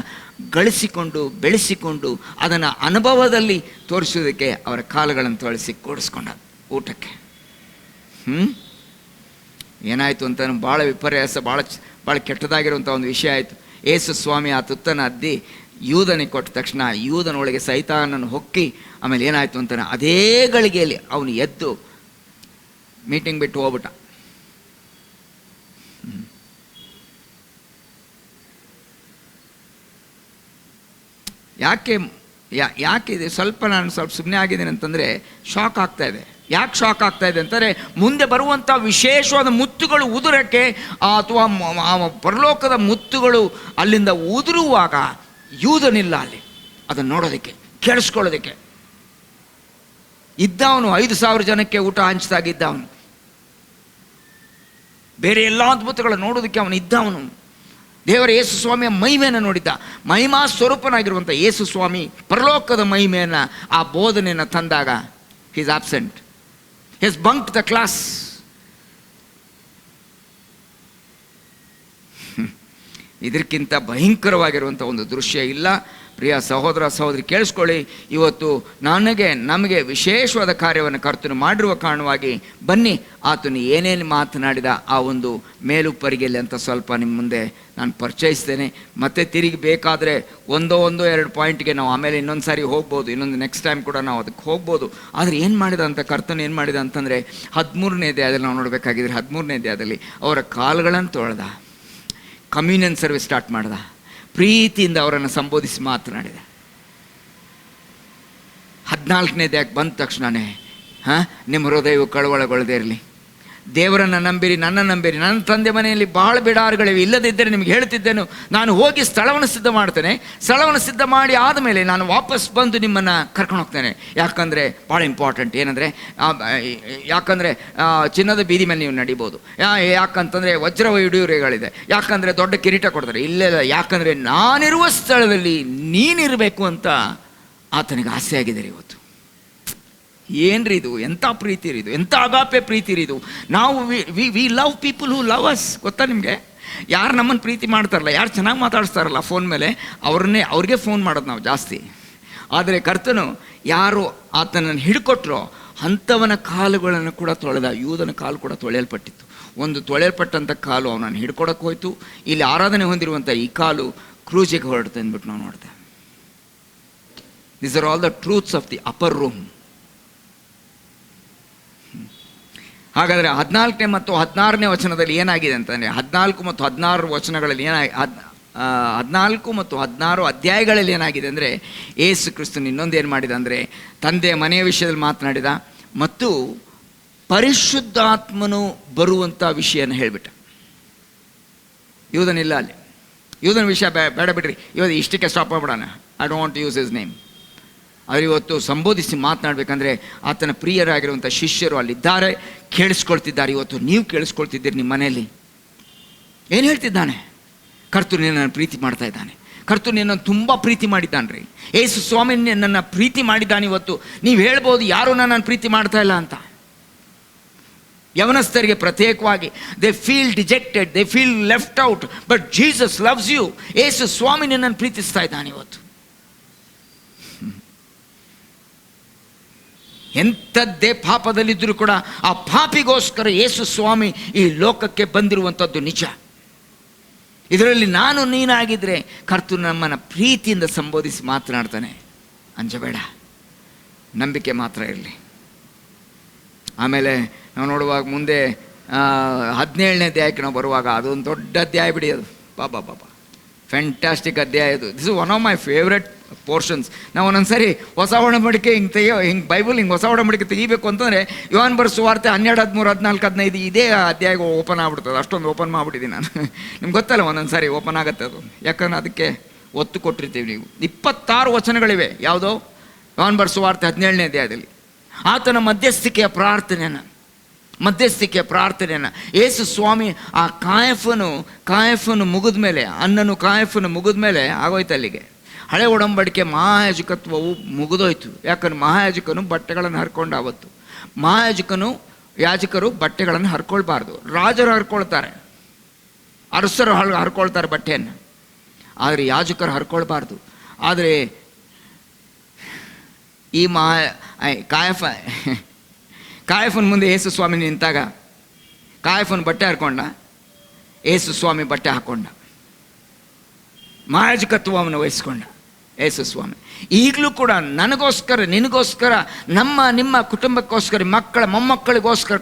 S1: ಗಳಿಸಿಕೊಂಡು ಬೆಳೆಸಿಕೊಂಡು ಅದನ್ನು ಅನುಭವದಲ್ಲಿ ತೋರಿಸೋದಕ್ಕೆ ಅವರ ಕಾಲುಗಳನ್ನು ತೊಳೆಸಿ ಕೂಡಿಸ್ಕೊಂಡ ಊಟಕ್ಕೆ. ಏನಾಯಿತು ಅಂತ ಭಾಳ ವಿಪರ್ಯಾಸ, ಭಾಳ ಕೆಟ್ಟದಾಗಿರುವಂಥ ಒಂದು ವಿಷಯ ಆಯಿತು. ಯೇಸು ಸ್ವಾಮಿ ಆ ತುತ್ತನ ಅದ್ದಿ ಯೂದನಿಗೆ ಕೊಟ್ಟ ತಕ್ಷಣ ಯೂದನೊಳಗೆ ಸೈತಾನನ್ನು ಹೊಕ್ಕಿ ಆಮೇಲೆ ಏನಾಯಿತು ಅಂತಾನೆ ಅದೇ ಗಳಿಗೆಯಲ್ಲಿ ಅವನು ಎದ್ದು ಮೀಟಿಂಗ್ ಬಿಟ್ಟು ಹೋಗ್ಬಿಟ್ಟ. ಯಾಕೆ ಇದೆ ನಾನು ಸ್ವಲ್ಪ ಸುಮ್ಮನೆ ಆಗಿದ್ದೇನೆ ಅಂತಂದರೆ ಶಾಕ್ ಆಗ್ತಾ ಇದೆ. ಯಾಕೆ ಶಾಕ್ ಆಗ್ತಾ ಇದೆ ಅಂತಂದರೆ ಮುಂದೆ ಬರುವಂಥ ವಿಶೇಷವಾದ ಮುತ್ತುಗಳು ಉದುರಕ್ಕೆ ಅಥವಾ ಪರಲೋಕದ ಮುತ್ತುಗಳು ಅಲ್ಲಿಂದ ಉದುರುವಾಗ ಯೂದನಿಲ್ಲ ಅಲ್ಲಿ ಅದನ್ನು ನೋಡೋದಕ್ಕೆ, ಕೇಳಿಸ್ಕೊಳ್ಳೋದಕ್ಕೆ. ಇದ್ದವನು 5,000 ಜನಕ್ಕೆ ಊಟ ಹಂಚಿದಾಗಿದ್ದ ಅವನು. ಬೇರೆ ಎಲ್ಲ ಅದ್ಭುತಗಳನ್ನು ನೋಡೋದಕ್ಕೆ ಅವನು ಇದ್ದವನು. ದೇವರ ಯೇಸು ಸ್ವಾಮಿಯ ಮಹಿಮೆಯನ್ನು ನೋಡಿದ್ದ. ಮಹಿಮಾ ಸ್ವರೂಪನಾಗಿರುವಂಥ ಯೇಸು ಸ್ವಾಮಿ ಪರಲೋಕದ ಮಹಿಮೆಯನ್ನು ಆ ಬೋಧನೆಯನ್ನು ತಂದಾಗ is absent, is bunked the class. ಇದಕ್ಕಿಂತ ಭಯಂಕರವಾಗಿರುವಂಥ ಒಂದು ದೃಶ್ಯ ಇಲ್ಲ. ಪ್ರಿಯ ಸಹೋದರ ಸಹೋದರಿ, ಕೇಳಿಸ್ಕೊಳ್ಳಿ. ಇವತ್ತು ನಮಗೆ ವಿಶೇಷವಾದ ಕಾರ್ಯವನ್ನು ಕರ್ತನು ಮಾಡಿರುವ ಕಾರಣವಾಗಿ ಬನ್ನಿ ಆತನು ಏನೇನು ಮಾತನಾಡಿದ ಆ ಒಂದು ಮೇಲುಪ್ಪರಿಗೆಯಲ್ಲಿ ಅಂತ ಸ್ವಲ್ಪ ನಿಮ್ಮ ಮುಂದೆ ನಾನು ಪರಿಚಯಿಸ್ತೇನೆ. ಮತ್ತೆ ತಿರುಗಿ ಬೇಕಾದರೆ ಒಂದೋ 2 ಪಾಯಿಂಟ್ಗೆ ನಾವು ಆಮೇಲೆ ಇನ್ನೊಂದು ಸಾರಿ ಹೋಗ್ಬೋದು, ಇನ್ನೊಂದು ನೆಕ್ಸ್ಟ್ ಟೈಮ್ ಕೂಡ ನಾವು ಅದಕ್ಕೆ ಹೋಗ್ಬೋದು. ಆದರೆ ಏನು ಮಾಡಿದ ಅಂತ ಕರ್ತನು ಏನು ಮಾಡಿದ ಅಂತಂದರೆ 13ನೇ ಅಧ್ಯಾಯದಲ್ಲಿ ನಾವು ನೋಡಬೇಕಾಗಿದ್ರೆ 13ನೇ ಅಧ್ಯಾಯದಲ್ಲಿ ಅವರ ಕಾಲುಗಳನ್ನು ತೊಳೆದ, ಕಮ್ಯುನಿಯನ್ ಸರ್ವಿಸ್ ಸ್ಟಾರ್ಟ್ ಮಾಡ್ದ, ಪ್ರೀತಿಯಿಂದ ಅವರನ್ನು ಸಂಬೋಧಿಸಿ ಮಾತನಾಡಿದ. 14ನೇ ಅಧ್ಯಾಯಕ್ಕೆ ಬಂದ ತಕ್ಷಣವೇ ನಿಮ್ಮ ಹೃದಯವು ಕಳವಳಗೊಳ್ಳದೇ ಇರಲಿ, ದೇವರನ್ನು ನಂಬಿರಿ, ನನ್ನ ನಂಬಿರಿ. ನನ್ನ ತಂದೆ ಮನೆಯಲ್ಲಿ ಬಹಳ ಬಿಡಾರುಗಳಿವೆ, ಇಲ್ಲದಿದ್ದರೆ ನಿಮಗೆ ಹೇಳ್ತಿದ್ದೇನು, ನಾನು ಹೋಗಿ ಸ್ಥಳವನ್ನು ಸಿದ್ಧ ಮಾಡ್ತೇನೆ. ಸ್ಥಳವನ್ನು ಸಿದ್ಧ ಮಾಡಿ ಆದಮೇಲೆ ನಾನು ವಾಪಸ್ ಬಂದು ನಿಮ್ಮನ್ನು ಕರ್ಕೊಂಡು ಹೋಗ್ತೇನೆ. ಯಾಕಂದರೆ ಭಾಳ ಇಂಪಾರ್ಟೆಂಟ್ ಏನಂದರೆ, ಯಾಕಂದರೆ ಚಿನ್ನದ ಬೀದಿ ಮೇಲೆ ನೀವು ನಡಿಬೋದು, ಯಾಕಂತಂದರೆ ವಜ್ರ ವೈಡೂರ್ಯಗಳಿದೆ, ಯಾಕಂದರೆ ದೊಡ್ಡ ಕಿರೀಟ ಕೊಡ್ತಾರೆ. ಇಲ್ಲ, ಯಾಕಂದರೆ ನಾನಿರುವ ಸ್ಥಳದಲ್ಲಿ ನೀನಿರಬೇಕು ಅಂತ ಆತನಿಗೆ ಆಸೆ ಆಗಿದೆ ಇವತ್ತು. ಏನ್ರಿ ಇದು, ಎಂಥ ಪ್ರೀತಿ ಇದು, ಎಂಥ ಅಗಾಪೆ ಪ್ರೀತಿ ಇದು. ನಾವು we love people who love us. ಗೊತ್ತಾ ನಿಮಗೆ? ಯಾರು ನಮ್ಮನ್ನು ಪ್ರೀತಿ ಮಾಡ್ತಾರಲ್ಲ, ಯಾರು ಚೆನ್ನಾಗಿ ಮಾತಾಡಿಸ್ತಾರಲ್ಲ ಫೋನ್ ಮೇಲೆ, ಅವ್ರಿಗೆ ಫೋನ್ ಮಾಡೋದು ನಾವು ಜಾಸ್ತಿ. ಆದರೆ ಕರ್ತನು ಯಾರು ಆತನನ್ನು ಹಿಡ್ಕೊಟ್ರೋ ಅಂಥವನ ಕಾಲುಗಳನ್ನು ಕೂಡ ತೊಳೆದ. ಯೂದನ ಕಾಲು ಕೂಡ ತೊಳೆಯಲ್ಪಟ್ಟಿತ್ತು. ಒಂದು ತೊಳೆಯಲ್ಪಟ್ಟಂಥ ಕಾಲು ಅವನನ್ನು ಹಿಡ್ಕೊಡಕ್ಕೆ ಹೋಯ್ತು. ಇಲ್ಲಿ ಆರಾಧನೆ ಹೊಂದಿರುವಂಥ ಈ ಕಾಲು ಕ್ರೂಜಿಗೆ ಹೊರಡುತ್ತೆ ಅಂದ್ಬಿಟ್ಟು ನಾವು ನೋಡ್ತೇವೆ. These are all the truths of the upper room. ಹಾಗಾದರೆ 14ನೇ ಮತ್ತು 16ನೇ ವಚನದಲ್ಲಿ ಏನಾಗಿದೆ ಅಂತಂದರೆ, 14 ಮತ್ತು 16 ವಚನಗಳಲ್ಲಿ 14 ಮತ್ತು 16 ಅಧ್ಯಾಯಗಳಲ್ಲಿ ಏನಾಗಿದೆ ಅಂದರೆ, ಯೇಸು ಕ್ರಿಸ್ತನು ಇನ್ನೊಂದೇನು ಮಾಡಿದ ಅಂದರೆ ತಂದೆಯ ಮನೆಯ ವಿಷಯದಲ್ಲಿ ಮಾತನಾಡಿದ ಮತ್ತು ಪರಿಶುದ್ಧಾತ್ಮನು ಬರುವಂಥ ವಿಷಯನ ಹೇಳಿಬಿಟ್ಟ. ಯೂದನಿಲ್ಲ ಅಲ್ಲಿ. ಯೂದನ ವಿಷಯ ಬೇಡ ಬಿಡ್ರಿ, ಇವತ್ತು ಇಷ್ಟಕ್ಕೆ ಸ್ಟಾಪ್ ಮಾಡ್ಬಿಡೋಣ. I don't want to use his name. ಆದರೆ ಇವತ್ತು ಸಂಬೋಧಿಸಿ ಮಾತನಾಡಬೇಕಂದ್ರೆ ಆತನ ಪ್ರಿಯರಾಗಿರುವಂಥ ಶಿಷ್ಯರು ಅಲ್ಲಿದ್ದಾರೆ, ಕೇಳಿಸ್ಕೊಳ್ತಿದ್ದಾರೆ. ಇವತ್ತು ನೀವು ಕೇಳಿಸ್ಕೊಳ್ತಿದ್ದೀರಿ ನಿಮ್ಮ ಮನೆಯಲ್ಲಿ. ಏನು ಹೇಳ್ತಿದ್ದಾನೆ? ಕರ್ತನು ನಿನ್ನನ್ನು ಪ್ರೀತಿ ಮಾಡ್ತಾ ಇದ್ದಾನೆ. ಕರ್ತನು ನಿನ್ನನ್ನು ತುಂಬ ಪ್ರೀತಿ ಮಾಡಿದ್ದಾನೆ ರೀ. ಯೇಸು ಸ್ವಾಮಿ ನನ್ನನ್ನು ಪ್ರೀತಿ ಮಾಡಿದ್ದಾನೆ. ಇವತ್ತು ನೀವು ಹೇಳ್ಬೋದು ಯಾರೂ ನನ್ನನ್ನು ಪ್ರೀತಿ ಮಾಡ್ತಾ ಇಲ್ಲ ಅಂತ. ಯವನಸ್ಥರಿಗೆ ಪ್ರತ್ಯೇಕವಾಗಿ they feel dejected, they feel left out, but Jesus loves you. Yesu Swami ನಿನ್ನನ್ನು ಪ್ರೀತಿಸ್ತಾ ಇದ್ದಾನೆ ಇವತ್ತು. ಎಂಥದ್ದೇ ಪಾಪದಲ್ಲಿದ್ದರೂ ಕೂಡ ಆ ಪಾಪಿಗೋಸ್ಕರ ಯೇಸು ಸ್ವಾಮಿ ಈ ಲೋಕಕ್ಕೆ ಬಂದಿರುವಂಥದ್ದು ನಿಜ. ಇದರಲ್ಲಿ ನಾನು ನೀನಾಗಿದ್ದರೆ ಕರ್ತನು ನಮ್ಮನ್ನು ಪ್ರೀತಿಯಿಂದ ಸಂಬೋಧಿಸಿ ಮಾತನಾಡ್ತಾನೆ. ಅಂಜಬೇಡ, ನಂಬಿಕೆ ಮಾತ್ರ ಇರಲಿ. ಆಮೇಲೆ ನಾವು ನೋಡುವಾಗ ಮುಂದೆ 17ನೇ ಅಧ್ಯಾಯಕ್ಕೆ ನಾವು ಬರುವಾಗ ಅದೊಂದು ದೊಡ್ಡ ಅಧ್ಯಾಯ ಬಿಡಿ. ಅದು ಬಾಬಾ ಫ್ಯಾಂಟಾಸ್ಟಿಕ್ ಅಧ್ಯಾಯ ಇದು. This is one of my favourite portions. ನಾವು ಒಂದೊಂದು ಸರಿ ಹೊಸ ಒಡಂಬಡಿಕೆ ಹಿಂಗೆ ಬೈಬಲ್ ಹಿಂಗೆ ಹೊಸ ಒಡಂಬಡಿಕೆ ತೆಗಿಬೇಕು ಅಂತಂದರೆ ಯೋಹಾನ ಬರೆದ ಸುವಾರ್ತೆ 12, 13, 14, 15 ಇದೇ ಅಧ್ಯಾಯ ಓಪನ್ ಆಗ್ಬಿಡ್ತದೆ. ಅಷ್ಟೊಂದು ಓಪನ್ ಮಾಡಿಬಿಟ್ಟಿದ್ದೀನಿ ನಾನು. ನಿಮ್ಗೆ ಗೊತ್ತಲ್ಲ, ಒಂದೊಂದು ಸಾರಿ ಓಪನ್ ಆಗುತ್ತೆ ಅದು, ಯಾಕಂದ್ರೆ ಅದಕ್ಕೆ ಒತ್ತು ಕೊಟ್ಟಿರ್ತೀವಿ. ನೀವು 26 ವಚನಗಳಿವೆ. ಯಾವುದೋ ಯೋಹಾನ ಬರೆದ ಸುವಾರ್ತೆ 17ನೇ ಅಧ್ಯಾಯದಲ್ಲಿ ಆತನ ಮಧ್ಯಸ್ಥಿಕೆಯ ಪ್ರಾರ್ಥನೆಯನ್ನು ಯೇಸು ಸ್ವಾಮಿ ಆ ಕಾಯಫನು ಮುಗಿದ ಮೇಲೆ, ಕಾಯಫನು ಮುಗಿದ ಮೇಲೆ ಆಗೋಯ್ತು ಅಲ್ಲಿಗೆ. ಹಳೆ ಒಡಂಬಡಿಕೆ ಮಹಾಯಾಜಕತ್ವವು ಮುಗಿದೋಯ್ತು. ಯಾಕಂದ್ರೆ ಮಹಾಯಾಜಕನು ಬಟ್ಟೆಗಳನ್ನು ಹರ್ಕೊಂಡು, ಆವತ್ತು ಯಾಜಕರು ಬಟ್ಟೆಗಳನ್ನು ಹರ್ಕೊಳ್ಬಾರ್ದು. ರಾಜರು ಹರ್ಕೊಳ್ತಾರೆ, ಅರಸರು ಹರ್ಕೊಳ್ತಾರೆ ಬಟ್ಟೆಯನ್ನು, ಆದರೆ ಯಾಜಕರು ಹರ್ಕೊಳ್ಬಾರ್ದು. ಆದರೆ ಈ ಕಾಯಫನ ಮುಂದೆ ಯೇಸು ಸ್ವಾಮಿ ನಿಂತಾಗ ಕಾಯಫನ ಬಟ್ಟೆ ಹರ್ಕೊಂಡ, ಯೇಸು ಸ್ವಾಮಿ ಬಟ್ಟೆ ಹಾಕ್ಕೊಂಡ, ಮಹಾಯಾಜಕತ್ವವನ್ನು ವಹಿಸ್ಕೊಂಡ ಯೇಸು ಸ್ವಾಮಿ. ಈಗಲೂ ಕೂಡ ನನಗೋಸ್ಕರ, ನಿನಗೋಸ್ಕರ, ನಿಮ್ಮ ಕುಟುಂಬಕ್ಕೋಸ್ಕರ, ಮಕ್ಕಳ ಮೊಮ್ಮಕ್ಕಳಿಗೋಸ್ಕರ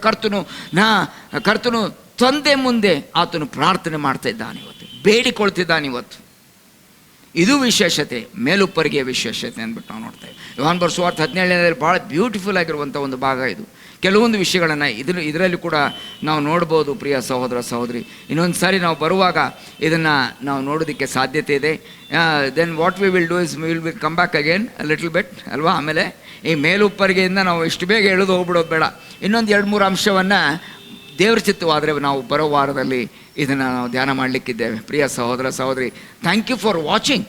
S1: ಕರ್ತನು ತಂದೆ ಮುಂದೆ ಆತನು ಪ್ರಾರ್ಥನೆ ಮಾಡ್ತಾ ಇದ್ದಾನೆ ಇವತ್ತು, ಬೇಡಿಕೊಳ್ತಿದ್ದಾನೆ ಇವತ್ತು. ಇದು ವಿಶೇಷತೆ, ಮೇಲುಪ್ಪರಿಗೆಯ ವಿಶೇಷತೆ ಅಂದ್ಬಿಟ್ಟು ನಾವು ನೋಡ್ತೇವೆ. ಯೋಹಾನ ಬರೆದ ಸುವಾರ್ತೆ 17ನೇದಲ್ಲಿ ಭಾಳ ಬ್ಯೂಟಿಫುಲ್ ಆಗಿರುವಂಥ ಒಂದು ಭಾಗ ಇದು. ಕೆಲವೊಂದು ವಿಷಯಗಳನ್ನು ಇದರಲ್ಲಿ ಕೂಡ ನಾವು ನೋಡ್ಬೋದು ಪ್ರಿಯ ಸಹೋದರ ಸಹೋದರಿ. ಇನ್ನೊಂದು ಸಾರಿ ನಾವು ಬರುವಾಗ ಇದನ್ನು ನಾವು ನೋಡೋದಕ್ಕೆ ಸಾಧ್ಯತೆ ಇದೆ. Then what we will do is we will come back again little bit ಅಲ್ವಾ. ಆಮೇಲೆ ಈ ಮೇಲುಪ್ಪರಿಗೆಯಿಂದ ನಾವು ಇಷ್ಟು ಬೇಗ ಎಳೆದು ಹೋಗ್ಬಿಡೋದು ಬೇಡ. ಇನ್ನೊಂದು 2-3 ಅಂಶವನ್ನು ದೇವ್ರ ಚಿತ್ತವಾದರೆ ನಾವು ಬರೋ ವಾರದಲ್ಲಿ ಇದನ್ನು ನಾವು ಧ್ಯಾನ ಮಾಡಲಿಕ್ಕಿದ್ದೇವೆ. ಪ್ರಿಯ ಸಹೋದರ ಸಹೋದರಿ, thank you for watching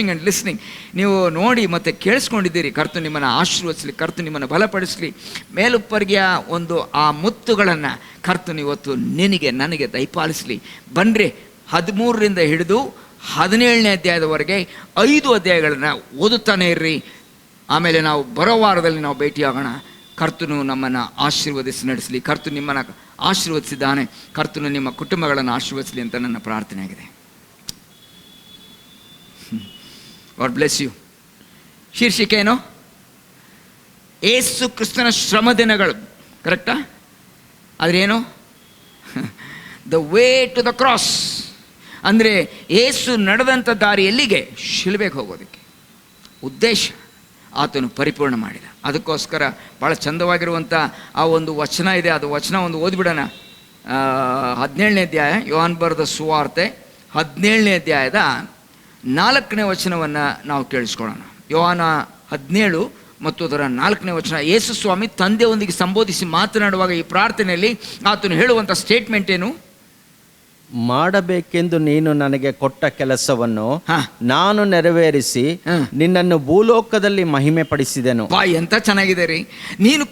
S1: and listening. ನೀವು ನೋಡಿ ಮತ್ತು ಕೇಳಿಸ್ಕೊಂಡಿದ್ದೀರಿ. ಕರ್ತನು ನಿಮ್ಮನ್ನು ಆಶೀರ್ವದಿಸಲಿ, ಕರ್ತನು ನಿಮ್ಮನ್ನು ಬಲಪಡಿಸಲಿ. ಮೇಲುಪ್ಪರಿಗೆಯ ಒಂದು ಆ ಮುತ್ತುಗಳನ್ನು ಕರ್ತನು ಇವತ್ತು ನಿನಗೆ ನನಗೆ ದಯಪಾಲಿಸಲಿ. ಬನ್ನಿರಿ, 13ರಿಂದ ಹಿಡಿದು 17ನೇ ಅಧ್ಯಾಯದವರೆಗೆ 5 ಅಧ್ಯಾಯಗಳನ್ನು ಓದುತ್ತಾನೆ ಇರ್ರಿ. ಆಮೇಲೆ ನಾವು ಬರೋ ವಾರದಲ್ಲಿ ನಾವು ಭೇಟಿಯಾಗೋಣ. ಕರ್ತನು ನಮ್ಮನ್ನು ಆಶೀರ್ವದಿಸಿ ನಡೆಸಲಿ. ಕರ್ತನು ನಿಮ್ಮನ್ನು ಆಶೀರ್ವದಿಸಿದ್ದಾನೆ. ಕರ್ತನು ನಿಮ್ಮ ಕುಟುಂಬಗಳನ್ನು ಆಶೀರ್ವದಿಸಲಿ ಅಂತ ನನ್ನ ಪ್ರಾರ್ಥನೆ ಆಗಿದೆ. God bless you. ಶೀರ್ಷಿಕೆ ಏನು? ಏಸು ಕ್ರಿಸ್ತನ ಶ್ರಮ ದಿನಗಳು. ಕರೆಕ್ಟಾ? ಆದ್ರೇನು? The way to the cross. ಅಂದರೆ ಏಸು ನಡೆದಂಥ ದಾರಿ ಎಲ್ಲಿಗೆ? ಶಿಲುಬೆಗೆ ಹೋಗೋದಕ್ಕೆ ಉದ್ದೇಶ ಆತನು ಪರಿಪೂರ್ಣ ಮಾಡಿದ. ಅದಕ್ಕೋಸ್ಕರ ಭಾಳ ಚಂದವಾಗಿರುವಂಥ ಆ ಒಂದು ವಚನ ಇದೆ. ಅದು ವಚನ ಒಂದು ಓದಿಬಿಡೋಣ. 17ನೇ ಅಧ್ಯಾಯ, ಯೋಹಾನ ಬರೆದ ಸುವಾರ್ತೆ 17ನೇ ಅಧ್ಯಾಯದ 4ನೇ ವಚನವನ್ನು ನಾವು ಕೇಳಿಸ್ಕೊಳ್ಳೋಣ. ಯೋಹಾನ 17 ಮತ್ತು ಅದರ 4ನೇ ವಚನ. ಯೇಸು ಸ್ವಾಮಿ ತಂದೆಯೊಂದಿಗೆ ಸಂಬೋಧಿಸಿ ಮಾತನಾಡುವಾಗ ಈ ಪ್ರಾರ್ಥನೆಯಲ್ಲಿ ಆತನು ಹೇಳುವಂಥ ಸ್ಟೇಟ್ಮೆಂಟ್ ಏನು?
S4: ಮಾಡಬೇಕೆಂದು ನೀನು ನನಗೆ ಕೊಟ್ಟ ಕೆಲಸವನ್ನು ನಾನು ನೆರವೇರಿಸಿ ನಿನ್ನನ್ನು ಭೂಲೋಕದಲ್ಲಿ ಮಹಿಮೆ ಪಡಿಸಿದೆನು.
S1: ಎಂತ ಚೆನ್ನಾಗಿದೆ ರೀ. ನೀನು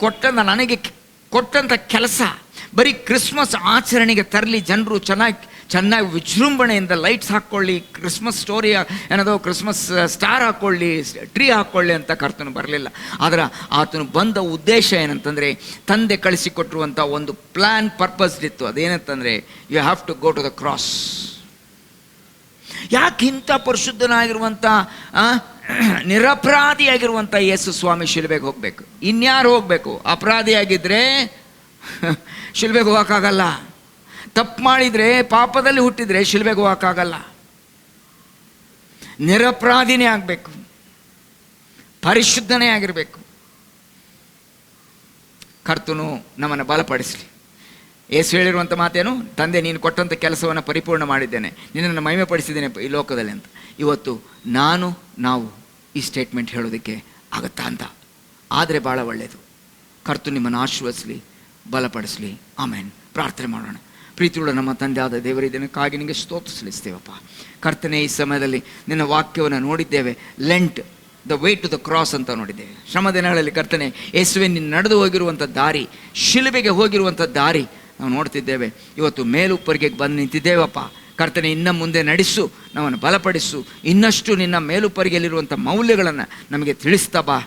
S1: ನನಗೆ ಕೊಟ್ಟಂಥ ಕೆಲಸ ಬರೀ ಕ್ರಿಸ್ಮಸ್ ಆಚರಣೆಗೆ ತರಲಿ, ಜನರು ಚೆನ್ನಾಗಿ ವಿಜೃಂಭಣೆಯಿಂದ ಲೈಟ್ಸ್ ಹಾಕ್ಕೊಳ್ಳಿ, ಕ್ರಿಸ್ಮಸ್ ಸ್ಟೋರಿ ಏನದೋ ಕ್ರಿಸ್ಮಸ್ ಸ್ಟಾರ್ ಹಾಕ್ಕೊಳ್ಳಿ, ಟ್ರೀ ಹಾಕ್ಕೊಳ್ಳಿ ಅಂತ ಕರ್ತನು ಬರಲಿಲ್ಲ. ಆದರೆ ಆತನು ಬಂದ ಉದ್ದೇಶ ಏನಂತಂದರೆ, ತಂದೆ ಕಳಿಸಿಕೊಟ್ಟಿರುವಂಥ ಒಂದು ಪ್ಲ್ಯಾನ್, ಪರ್ಪಸ್ ಇತ್ತು. ಅದೇನಂತಂದರೆ, you have to go to the cross. ಯಾಕೆ ಇಂಥ ಪರಿಶುದ್ಧನಾಗಿರುವಂಥ ನಿರಪರಾಧಿಯಾಗಿರುವಂಥ ಯೇಸು ಸ್ವಾಮಿ ಶಿಲುಬೆಗೆ ಹೋಗಬೇಕು? ಇನ್ಯಾರು ಹೋಗಬೇಕು? ಅಪರಾಧಿಯಾಗಿದ್ದರೆ ಶಿಲುಬೆಗೆ ಹೋಗೋಕ್ಕಾಗಲ್ಲ. ತಪ್ಪು ಮಾಡಿದರೆ, ಪಾಪದಲ್ಲಿ ಹುಟ್ಟಿದರೆ ಶಿಲುಬೆಗೆ ಹೋಗೋಕ್ಕಾಗಲ್ಲ. ನಿರಪರಾಧಿನೇ ಆಗಬೇಕು, ಪರಿಶುದ್ಧನೇ ಆಗಿರಬೇಕು. ಕರ್ತನು ನಮ್ಮನ್ನು ಬಲಪಡಿಸಲಿ. ಯೇಸು ಹೇಳಿರುವಂಥ ಮಾತೇನು? ತಂದೆ, ನೀನು ಕೊಟ್ಟಂಥ ಕೆಲಸವನ್ನು ಪರಿಪೂರ್ಣ ಮಾಡಿದ್ದೇನೆ, ನಿನ್ನನ್ನು ಮಹಿಮೆ ಪಡಿಸಿದ್ದೇನೆ ಈ ಲೋಕದಲ್ಲಿ ಅಂತ. ಇವತ್ತು ನಾವು ಈ ಸ್ಟೇಟ್ಮೆಂಟ್ ಹೇಳೋದಕ್ಕೆ ಆಗುತ್ತಾ ಅಂತ ಆದರೆ ಭಾಳ ಒಳ್ಳೆಯದು. ಕರ್ತನು ನಿಮ್ಮನ್ನು ಆಶೀರ್ವದಿಸಲಿ, ಬಲಪಡಿಸಲಿ. ಆಮೇನ್. ಪ್ರಾರ್ಥನೆ ಮಾಡೋಣ. ಪ್ರೀತಿಯುಳ್ಳ ನಮ್ಮ ತಂದೆ ಆದ ದೇವರ ದಿನಕ್ಕಾಗಿ ನಿನಗೆ ಸ್ತೋತ್ರ ಸಲ್ಲಿಸ್ತೇವಪ್ಪ. ಕರ್ತನೆ, ಈ ಸಮಯದಲ್ಲಿ ನಿನ್ನ ವಾಕ್ಯವನ್ನು ನೋಡಿದ್ದೇವೆ. Lent, the way to the cross ಅಂತ ನೋಡಿದ್ದೇವೆ. ಶ್ರಮ ದಿನಗಳಲ್ಲಿ ಕರ್ತನೆ, ಯೇಸುವೆ ನೀನು ನಡೆದು ಹೋಗಿರುವಂಥ ದಾರಿ, ಶಿಲುಬೆಗೆ ಹೋಗಿರುವಂಥ ದಾರಿ ನಾವು ನೋಡ್ತಿದ್ದೇವೆ. ಇವತ್ತು ಮೇಲುಪ್ಪರಿಗೆ ಬಂದು ನಿಂತಿದ್ದೇವಪ್ಪ. ಕರ್ತನೆ, ಇನ್ನು ಮುಂದೆ ನಡೆಸು, ನಮ್ಮನ್ನು ಬಲಪಡಿಸು. ಇನ್ನಷ್ಟು ನಿನ್ನ ಮೇಲುಪ್ಪರಿಗೆಯಲ್ಲಿರುವಂಥ ಮೌಲ್ಯಗಳನ್ನು ನಮಗೆ ತಿಳಿಸ್ತಾ ಬಾ.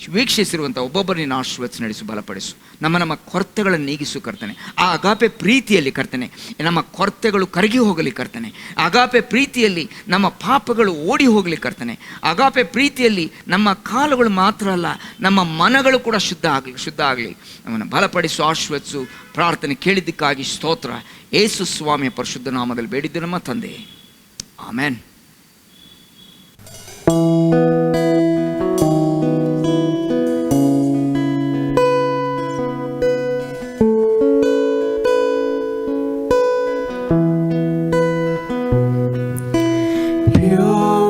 S1: ವೀಕ್ಷಿಸಿರುವಂಥ ಒಬ್ಬೊಬ್ಬರು ನೀನು ಆಶೀರ್ವದಿಸಿ ನಡೆಸು, ಬಲಪಡಿಸು. ನಮ್ಮ ಕೊರತೆಗಳನ್ನು ನೀಗಿಸು ಕರ್ತನೆ. ಆ ಅಗಾಪೆ ಪ್ರೀತಿಯಲ್ಲಿ ಕರ್ತನೆ ನಮ್ಮ ಕೊರತೆಗಳು ಕರಗಿ ಹೋಗಲಿ ಕರ್ತನೆ. ಅಗಾಪೆ ಪ್ರೀತಿಯಲ್ಲಿ ನಮ್ಮ ಪಾಪಗಳು ಓಡಿ ಹೋಗಲಿ ಕರ್ತನೆ. ಅಗಾಪೆ ಪ್ರೀತಿಯಲ್ಲಿ ನಮ್ಮ ಕಾಲುಗಳು ಮಾತ್ರ ಅಲ್ಲ, ನಮ್ಮ ಮನಗಳು ಕೂಡ ಶುದ್ಧ ಆಗಲಿ. ನಮ್ಮನ್ನು ಬಲಪಡಿಸು, ಆಶೀರ್ವದಿಸು. ಪ್ರಾರ್ಥನೆ ಕೇಳಿದ್ದಕ್ಕಾಗಿ ಸ್ತೋತ್ರ. ಯೇಸು ಸ್ವಾಮಿಯ ಪರಿಶುದ್ಧ ನಾಮದಲ್ಲಿ ಬೇಡಿದ್ದು ನಮ್ಮ ತಂದೆ, amen.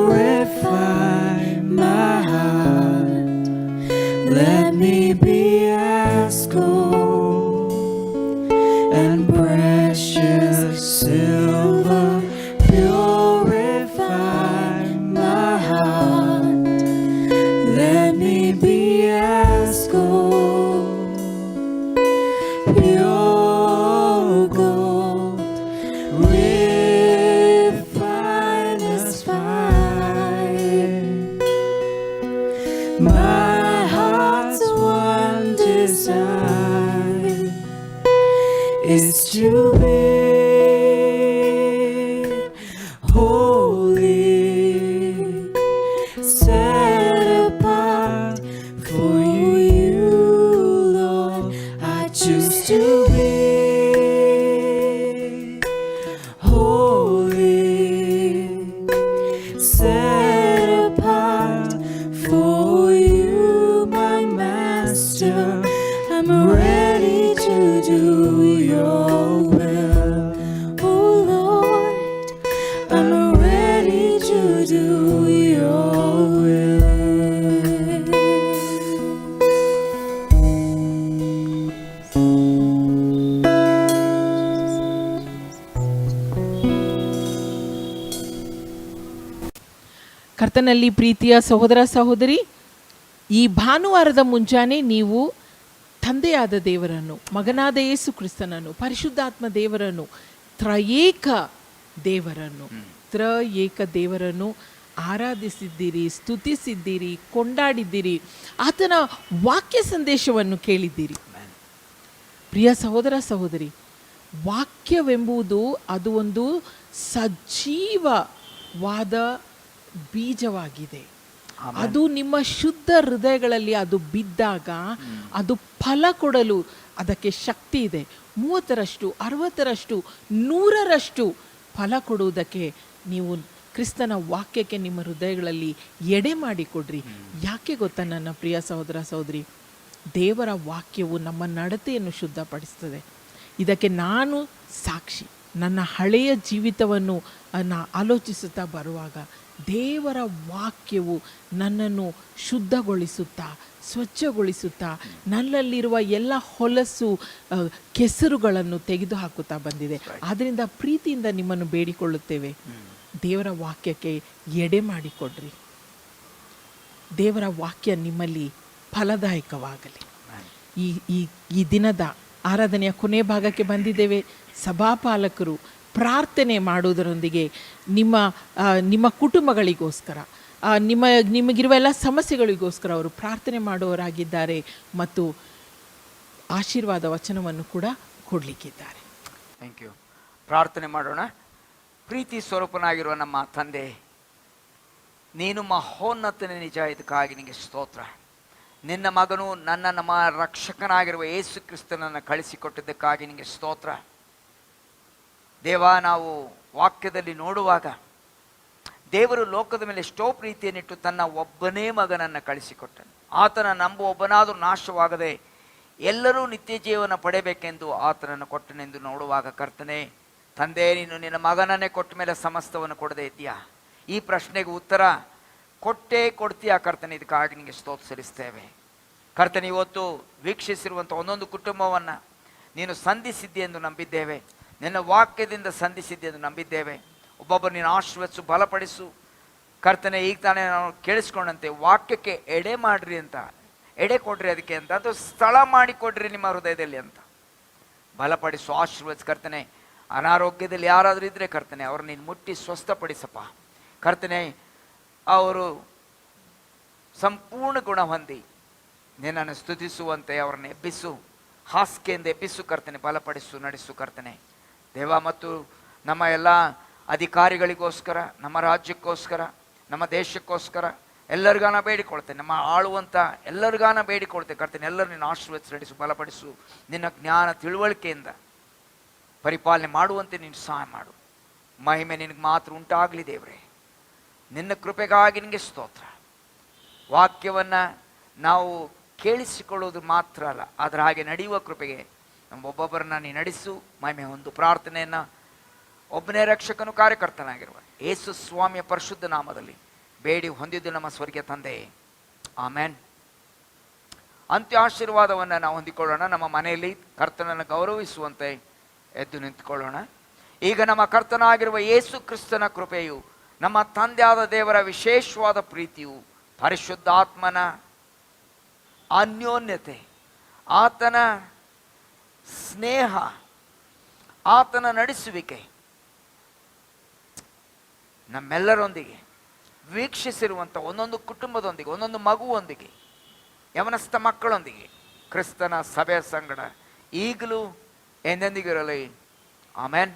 S3: Purify my heart, let me be as gold and precious silver. Purify my heart, let me be as gold, pure gold, refinest fire. My heart's one desire is to be holy, set apart for you, Lord. I choose to be holy, set apart for you, my Master. I'm ready to do your will, oh Lord. I'm ready to do your will.
S2: ಕರ್ತನಲ್ಲಿ ಪ್ರೀತಿಯ ಸಹೋದರ ಸಹೋದರಿ, ಈ ಭಾನುವಾರದ ಮುಂಜಾನೆ ನೀವು ತಂದೆಯಾದ ದೇವರನ್ನು, ಮಗನಾದ ಯೇಸು ಕ್ರಿಸ್ತನನ್ನು, ಪರಿಶುದ್ಧಾತ್ಮ ದೇವರನ್ನು, ತ್ರಯೇಕ ದೇವರನ್ನು ಆರಾಧಿಸಿದ್ದೀರಿ, ಸ್ತುತಿಸಿದ್ದೀರಿ, ಕೊಂಡಾಡಿದ್ದೀರಿ, ಆತನ ವಾಕ್ಯ ಸಂದೇಶವನ್ನು ಕೇಳಿದ್ದೀರಿ. ಪ್ರಿಯ ಸಹೋದರ ಸಹೋದರಿ, ವಾಕ್ಯವೆಂಬುದು ಅದು ಒಂದು ಸಜೀವವಾದ ಬೀಜವಾಗಿದೆ. ಅದು ನಿಮ್ಮ ಶುದ್ಧ ಹೃದಯಗಳಲ್ಲಿ ಅದು ಬಿದ್ದಾಗ ಅದು ಫಲ ಕೊಡಲು ಅದಕ್ಕೆ ಶಕ್ತಿ ಇದೆ. 30ರಷ್ಟು, 60ರಷ್ಟು, 100ರಷ್ಟು ಫಲ ಕೊಡುವುದಕ್ಕೆ ನೀವು ಕ್ರಿಸ್ತನ ವಾಕ್ಯಕ್ಕೆ ನಿಮ್ಮ ಹೃದಯಗಳಲ್ಲಿ ಎಡೆ ಮಾಡಿಕೊಡ್ರಿ. ಯಾಕೆ ಗೊತ್ತಾ ನನ್ನ ಪ್ರಿಯ ಸಹೋದರ ಸಹೋದರಿ, ದೇವರ ವಾಕ್ಯವು ನಮ್ಮ ನಡತೆಯನ್ನು ಶುದ್ಧಪಡಿಸ್ತದೆ. ಇದಕ್ಕೆ ನಾನು ಸಾಕ್ಷಿ. ನನ್ನ ಹಳೆಯ ಜೀವಿತವನ್ನು ಆಲೋಚಿಸುತ್ತಾ ಬರುವಾಗ ದೇವರ ವಾಕ್ಯವು ನನ್ನನ್ನು ಶುದ್ಧಗೊಳಿಸುತ್ತಾ, ಸ್ವಚ್ಛಗೊಳಿಸುತ್ತಾ, ನನ್ನಲ್ಲಿರುವ ಎಲ್ಲ ಹೊಲಸು ಕೆಸರುಗಳನ್ನು ತೆಗೆದುಹಾಕುತ್ತಾ ಬಂದಿದೆ. ಆದ್ದರಿಂದ ಪ್ರೀತಿಯಿಂದ ನಿಮ್ಮನ್ನು ಬೇಡಿಕೊಳ್ಳುತ್ತೇವೆ, ದೇವರ ವಾಕ್ಯಕ್ಕೆ ಎಡೆ ಮಾಡಿಕೊಡ್ರಿ. ದೇವರ ವಾಕ್ಯ ನಿಮ್ಮಲ್ಲಿ ಫಲದಾಯಕವಾಗಲಿ. ಈ ದಿನದ ಆರಾಧನೆಯ ಕೊನೆ ಭಾಗಕ್ಕೆ ಬಂದಿದ್ದೇವೆ. ಸಭಾಪಾಲಕರು ಪ್ರಾರ್ಥನೆ ಮಾಡುವುದರೊಂದಿಗೆ ನಿಮ್ಮ ಕುಟುಂಬಗಳಿಗೋಸ್ಕರ, ನಿಮಗಿರುವ ಎಲ್ಲ ಸಮಸ್ಯೆಗಳಿಗೋಸ್ಕರ ಅವರು ಪ್ರಾರ್ಥನೆ ಮಾಡುವವರಾಗಿದ್ದಾರೆ ಮತ್ತು ಆಶೀರ್ವಾದ ವಚನವನ್ನು ಕೂಡ ಕೊಡಲಿಕ್ಕಿದ್ದಾರೆ.
S1: Thank you. ಪ್ರಾರ್ಥನೆ ಮಾಡೋಣ. ಪ್ರೀತಿ ಸ್ವರೂಪನಾಗಿರುವ ನಮ್ಮ ತಂದೆ, ನೀನು ಮಹೋನ್ನತನೇ, ನಿಜ. ಇದಕ್ಕಾಗಿ ನಿನಗೆ ಸ್ತೋತ್ರ. ನಿನ್ನ ಮಗನು ನಮ್ಮ ರಕ್ಷಕನಾಗಿರುವ ಯೇಸು ಕ್ರಿಸ್ತನನ್ನು ಕಳಿಸಿಕೊಟ್ಟಿದ್ದಕ್ಕಾಗಿ ನಿನಗೆ ಸ್ತೋತ್ರ. ದೇವ, ನಾವು ವಾಕ್ಯದಲ್ಲಿ ನೋಡುವಾಗ ದೇವರು ಲೋಕದ ಮೇಲೆ ಎಷ್ಟೋ ಪ್ರೀತಿಯನ್ನಿಟ್ಟು ತನ್ನ ಒಬ್ಬನೇ ಮಗನನ್ನು ಕಳಿಸಿಕೊಟ್ಟನು. ಆತನ ನಂಬುವ ಒಬ್ಬನಾದರೂ ನಾಶವಾಗದೆ ಎಲ್ಲರೂ ನಿತ್ಯ ಜೀವನ ಪಡೆಯಬೇಕೆಂದು ಆತನನ್ನು ಕೊಟ್ಟನೆಂದು ನೋಡುವಾಗ, ಕರ್ತನೆ ತಂದೆ, ನೀನು ನಿನ್ನ ಮಗನನ್ನೇ ಕೊಟ್ಟ ಮೇಲೆ ಸಮಸ್ತವನ್ನು ಕೊಡದೇ ಇದೆಯಾ? ಈ ಪ್ರಶ್ನೆಗೆ ಉತ್ತರ ಕೊಡ್ತೀಯಾ ಕರ್ತನೆ? ಇದಕ್ಕಾಗಿ ನಿಮಗೆ ಸ್ತೋತ್ರ ಸಲ್ಲಿಸ್ತೇವೆ. ಕರ್ತನೆ, ಇವತ್ತು ವೀಕ್ಷಿಸಿರುವಂಥ ಒಂದೊಂದು ಕುಟುಂಬವನ್ನು ನೀನು ಸಂಧಿಸಿದ್ದಿ ಎಂದು ನಂಬಿದ್ದೇವೆ. ನಿನ್ನ ವಾಕ್ಯದಿಂದ ಸಂಧಿಸಿದ್ದಿ ಎಂದು ನಂಬಿದ್ದೇವೆ. ಒಬ್ಬೊಬ್ಬರು ನೀನು ಆಶೀರ್ವದಿಸು, ಬಲಪಡಿಸು. ಕರ್ತನೆ, ಈಗ ತಾನೇ ನಾವು ಕೇಳಿಸ್ಕೊಂಡಂತೆ ವಾಕ್ಯಕ್ಕೆ ಎಡೆ ಮಾಡ್ರಿ ಅಂತ, ಎಡೆ ಕೊಡ್ರಿ ಅದಕ್ಕೆ ಅಂತ, ಅದು ಸ್ಥಳ ಮಾಡಿಕೊಡ್ರಿ ನಿಮ್ಮ ಹೃದಯದಲ್ಲಿ ಅಂತ. ಬಲಪಡಿಸು, ಆಶೀರ್ವದಿಸು ಕರ್ತನೆ. ಅನಾರೋಗ್ಯದಲ್ಲಿ ಯಾರಾದರೂ ಇದ್ದರೆ ಕರ್ತನೆ, ಅವ್ರು ನೀನು ಮುಟ್ಟಿ ಸ್ವಸ್ಥಪಡಿಸಪ್ಪ ಕರ್ತನೆ. ಅವರು ಸಂಪೂರ್ಣ ಗುಣ ಹೊಂದಿ ನಿನ್ನನ್ನು ಸ್ತುತಿಸುವಂತೆ ಅವರನ್ನು ಎಬ್ಬಿಸು, ಹಾಸಿಗೆಯಿಂದ ಎಬ್ಬಿಸು ಕರ್ತನೆ, ಬಲಪಡಿಸು, ನಡೆಸು ಕರ್ತನೆ. ದೇವ, ಮತ್ತು ನಮ್ಮ ಎಲ್ಲ ಅಧಿಕಾರಿಗಳಿಗೋಸ್ಕರ, ನಮ್ಮ ರಾಜ್ಯಕ್ಕೋಸ್ಕರ, ನಮ್ಮ ದೇಶಕ್ಕೋಸ್ಕರ ಎಲ್ಲರಿಗಾನ ಬೇಡಿಕೊಳ್ತೇನೆ. ನಮ್ಮ ಆಳುವಂಥ ಎಲ್ಲರಿಗಾನ ಬೇಡಿಕೊಳ್ತೇನೆ ಕರ್ತನೆ. ಎಲ್ಲರೂ ನಿನ್ನ ಆಶೀರ್ವದಿಸು, ನಡೆಸು, ಬಲಪಡಿಸು. ನಿನ್ನ ಜ್ಞಾನ ತಿಳುವಳಿಕೆಯಿಂದ ಪರಿಪಾಲನೆ ಮಾಡುವಂತೆ ನೀನು ಸಹಾಯ ಮಾಡು. ಮಹಿಮೆ ನಿನಗೆ ಮಾತ್ರ ಉಂಟಾಗಲಿ ದೇವರೇ. ನಿನ್ನ ಕೃಪೆಗಾಗಿ ನಿನಗೆ ಸ್ತೋತ್ರ. ವಾಕ್ಯವನ್ನು ನಾವು ಕೇಳಿಸಿಕೊಳ್ಳೋದು ಮಾತ್ರ ಅಲ್ಲ, ಅದರ ಹಾಗೆ ನಡೆಯುವ ಕೃಪೆಗೆ ನಮ್ಮೊಬ್ಬೊಬ್ಬರನ್ನ ನೀನು ನಡೆಸು. ಮಹಿಮೆ ಒಂದು ಪ್ರಾರ್ಥನೆಯನ್ನು ಒಬ್ಬನೇ ರಕ್ಷಕನು ಕಾರ್ಯಕರ್ತನಾಗಿರುವ ಯೇಸು ಸ್ವಾಮಿಯ ಪರಿಶುದ್ಧ ನಾಮದಲ್ಲಿ ಬೇಡಿ ಹೊಂದಿದ್ದು ನಮ್ಮ ಸ್ವರ್ಗೀಯ ತಂದೆ, ಆಮೇನ್. ಅಂತ್ಯ ಆಶೀರ್ವಾದವನ್ನು ನಾವು ಹೊಂದಿಕೊಳ್ಳೋಣ. ನಮ್ಮ ಮನೆಯಲ್ಲಿ ಕರ್ತನನ್ನು ಗೌರವಿಸುವಂತೆ ಎದ್ದು ನಿಂತುಕೊಳ್ಳೋಣ. ಈಗ ನಮ್ಮ ಕರ್ತನಾಗಿರುವ ಯೇಸು ಕ್ರಿಸ್ತನ ಕೃಪೆಯು, ನಮ್ಮ ತಂದೆಯಾದ ದೇವರ ವಿಶೇಷವಾದ ಪ್ರೀತಿಯು, ಪರಿಶುದ್ಧಾತ್ಮನ ಅನ್ಯೋನ್ಯತೆ, ಆತನ ಸ್ನೇಹ, ಆತನ ನಡೆಸುವಿಕೆ ನಮ್ಮೆಲ್ಲರೊಂದಿಗೆ, ವೀಕ್ಷಿಸಿರುವಂಥ ಒಂದೊಂದು ಕುಟುಂಬದೊಂದಿಗೆ, ಒಂದೊಂದು ಮಗುವೊಂದಿಗೆ, ಯವನಸ್ಥ ಮಕ್ಕಳೊಂದಿಗೆ, ಕ್ರಿಸ್ತನ ಸಭೆಯ ಸಂಗಡ ಈಗಲೂ ಎಂದೆಂದಿಗಿರಲಿ. ಆಮೆನ್.